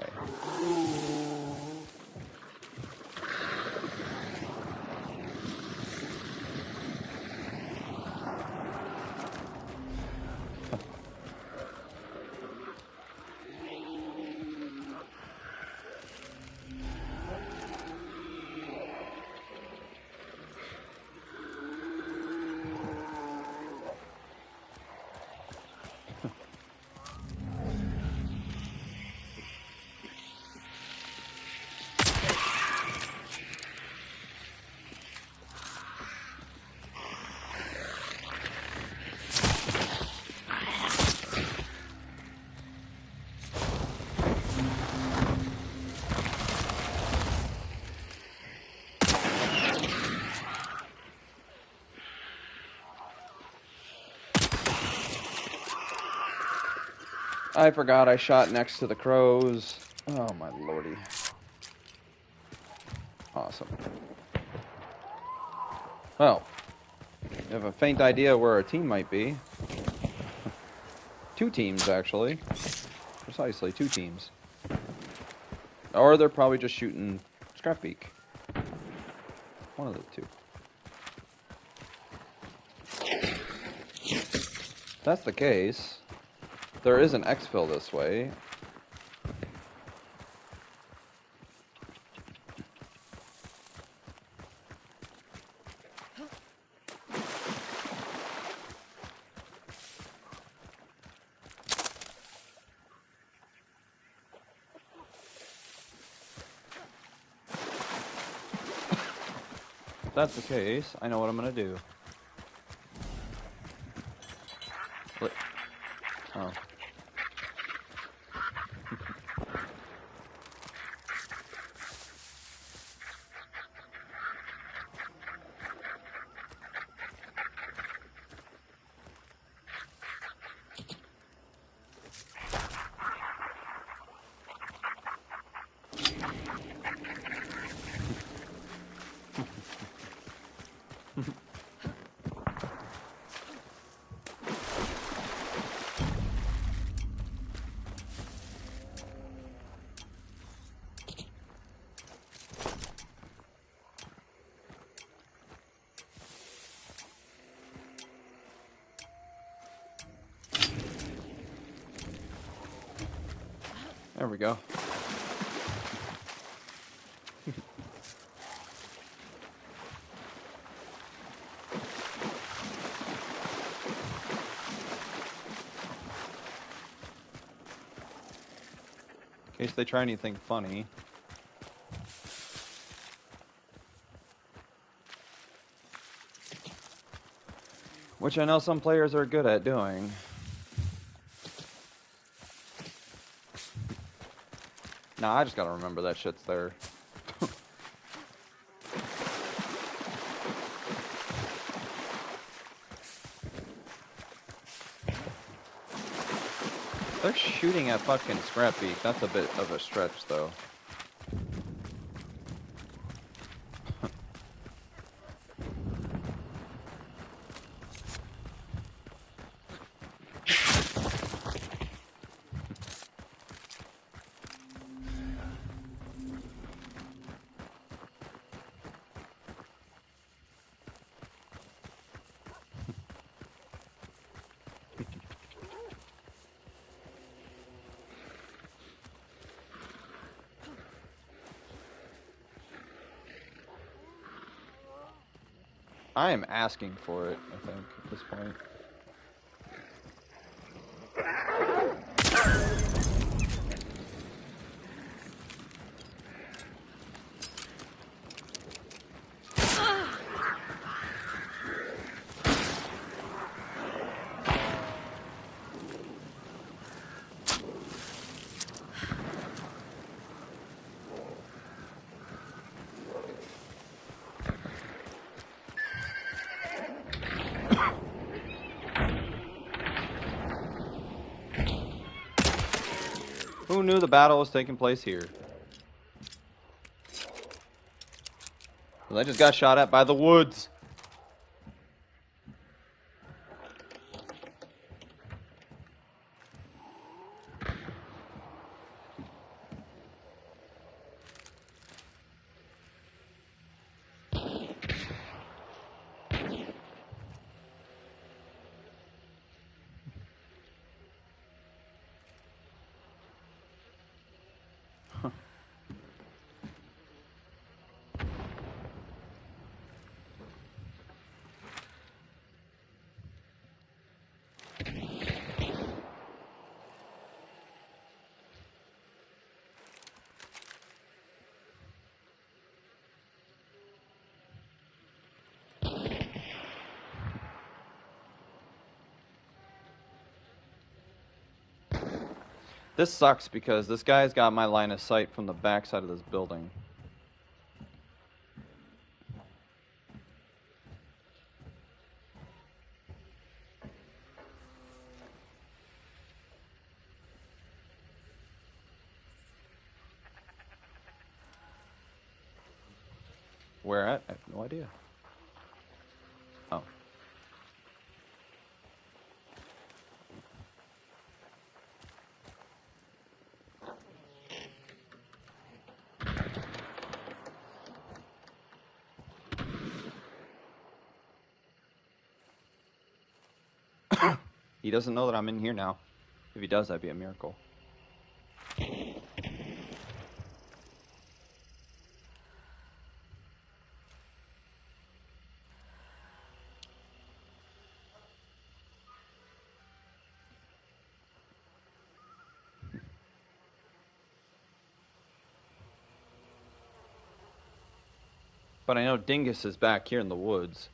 I forgot I shot next to the crows. Oh my lordy. Awesome. Well, you have a faint idea where our team might be. 2 teams, actually. Precisely, 2 teams. Or they're probably just shooting Scrap Beak. One of the 2. If that's the case, there is an exfil this way. that's the case, I know what I'm gonna do. Oh. There we go. In case they try anything funny. Which I know some players are good at doing. Nah, I just gotta remember that shit's there. They're shooting at fucking Scrappy. That's a bit of a stretch, though. I am asking for it, I think, at this point. Who knew the battle was taking place here? Well, I just got shot at by the woods. This sucks because this guy's got my line of sight from the backside of this building. Where at? I have no idea. Oh. He doesn't know that I'm in here now. If he does, that'd be a miracle. But I know Dingus is back here in the woods.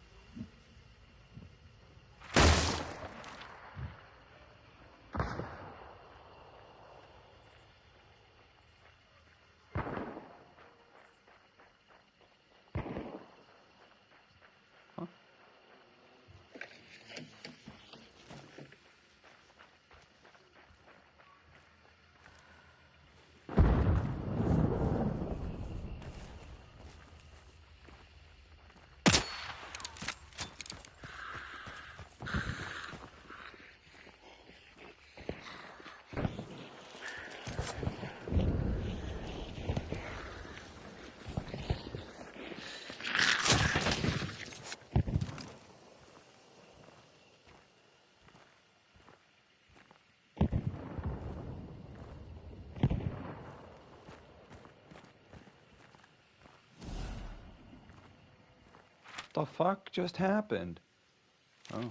Huh? The fuck just happened? Oh.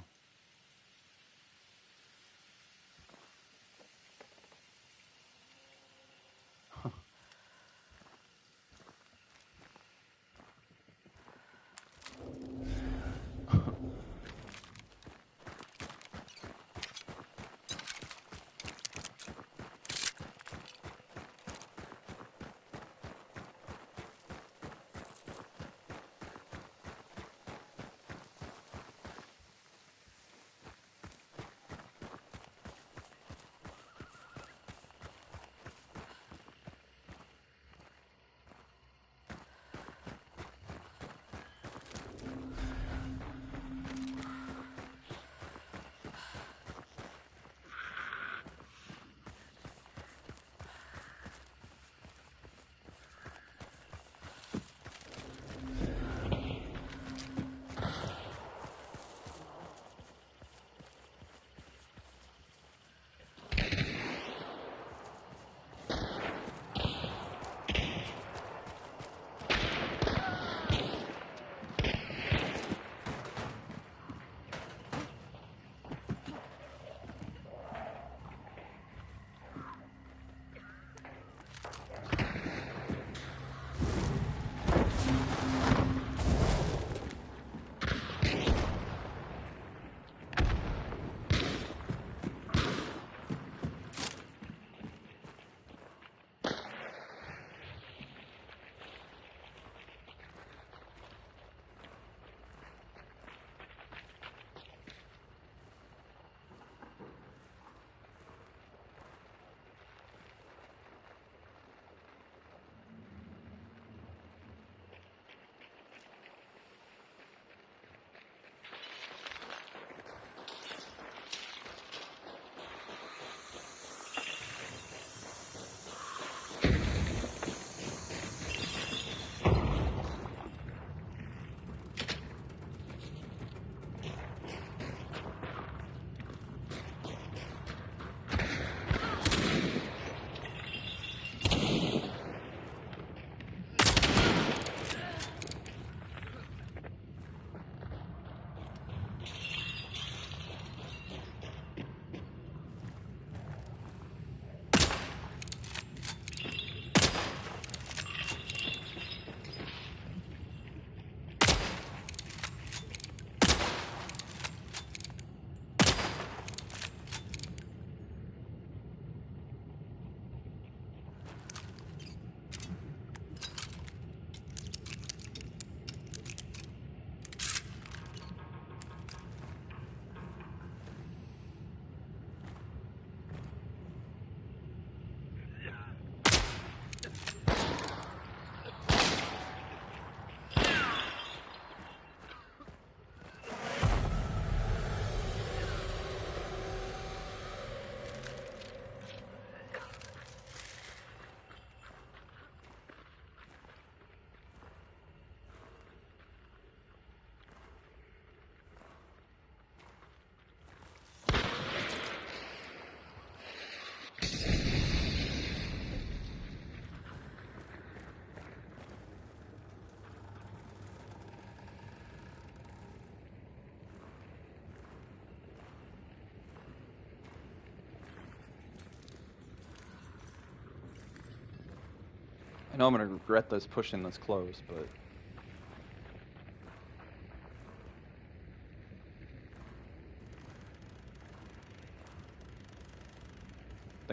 I know I'm gonna regret this pushing this close, but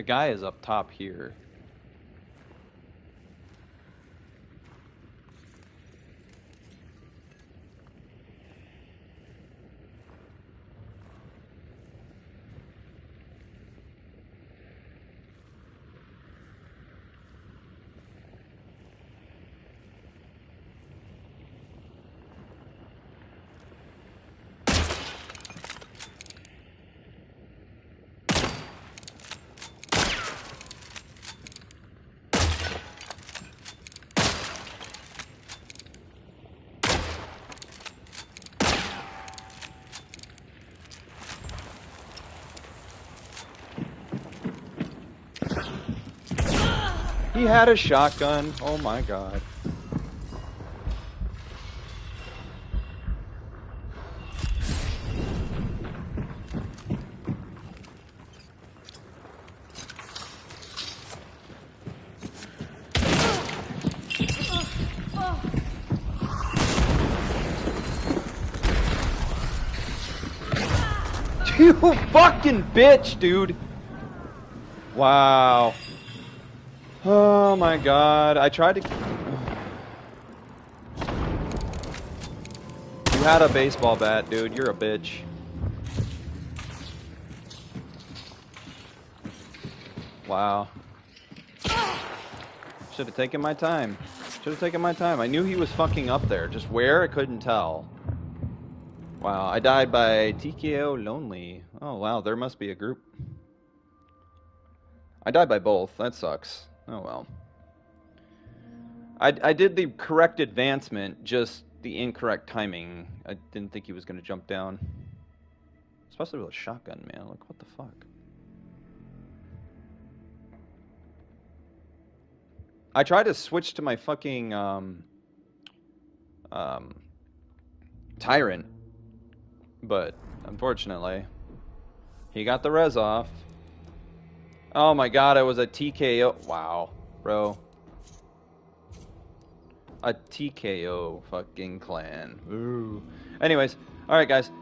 The guy is up top here. He had a shotgun. Oh my god. You fucking bitch, dude. Wow. Oh my god. I tried to... You had a baseball bat, dude. You're a bitch. Wow. Should have taken my time. Should have taken my time. I knew he was fucking up there. Just where? I couldn't tell. Wow. I died by TKO Lonely. Oh, wow. There must be a group. I died by both. That sucks. Oh, well. I did the correct advancement, just the incorrect timing. I didn't think he was going to jump down. Especially with a shotgun, man. Like, what the fuck? I tried to switch to my fucking, Tyrant. But, unfortunately, he got the res off. Oh my god, it was a TKO. Wow, bro. A TKO fucking clan. Ooh. Anyways, alright guys.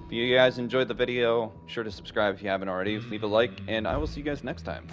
If you guys enjoyed the video, sure to subscribe if you haven't already. Leave a like, and I will see you guys next time.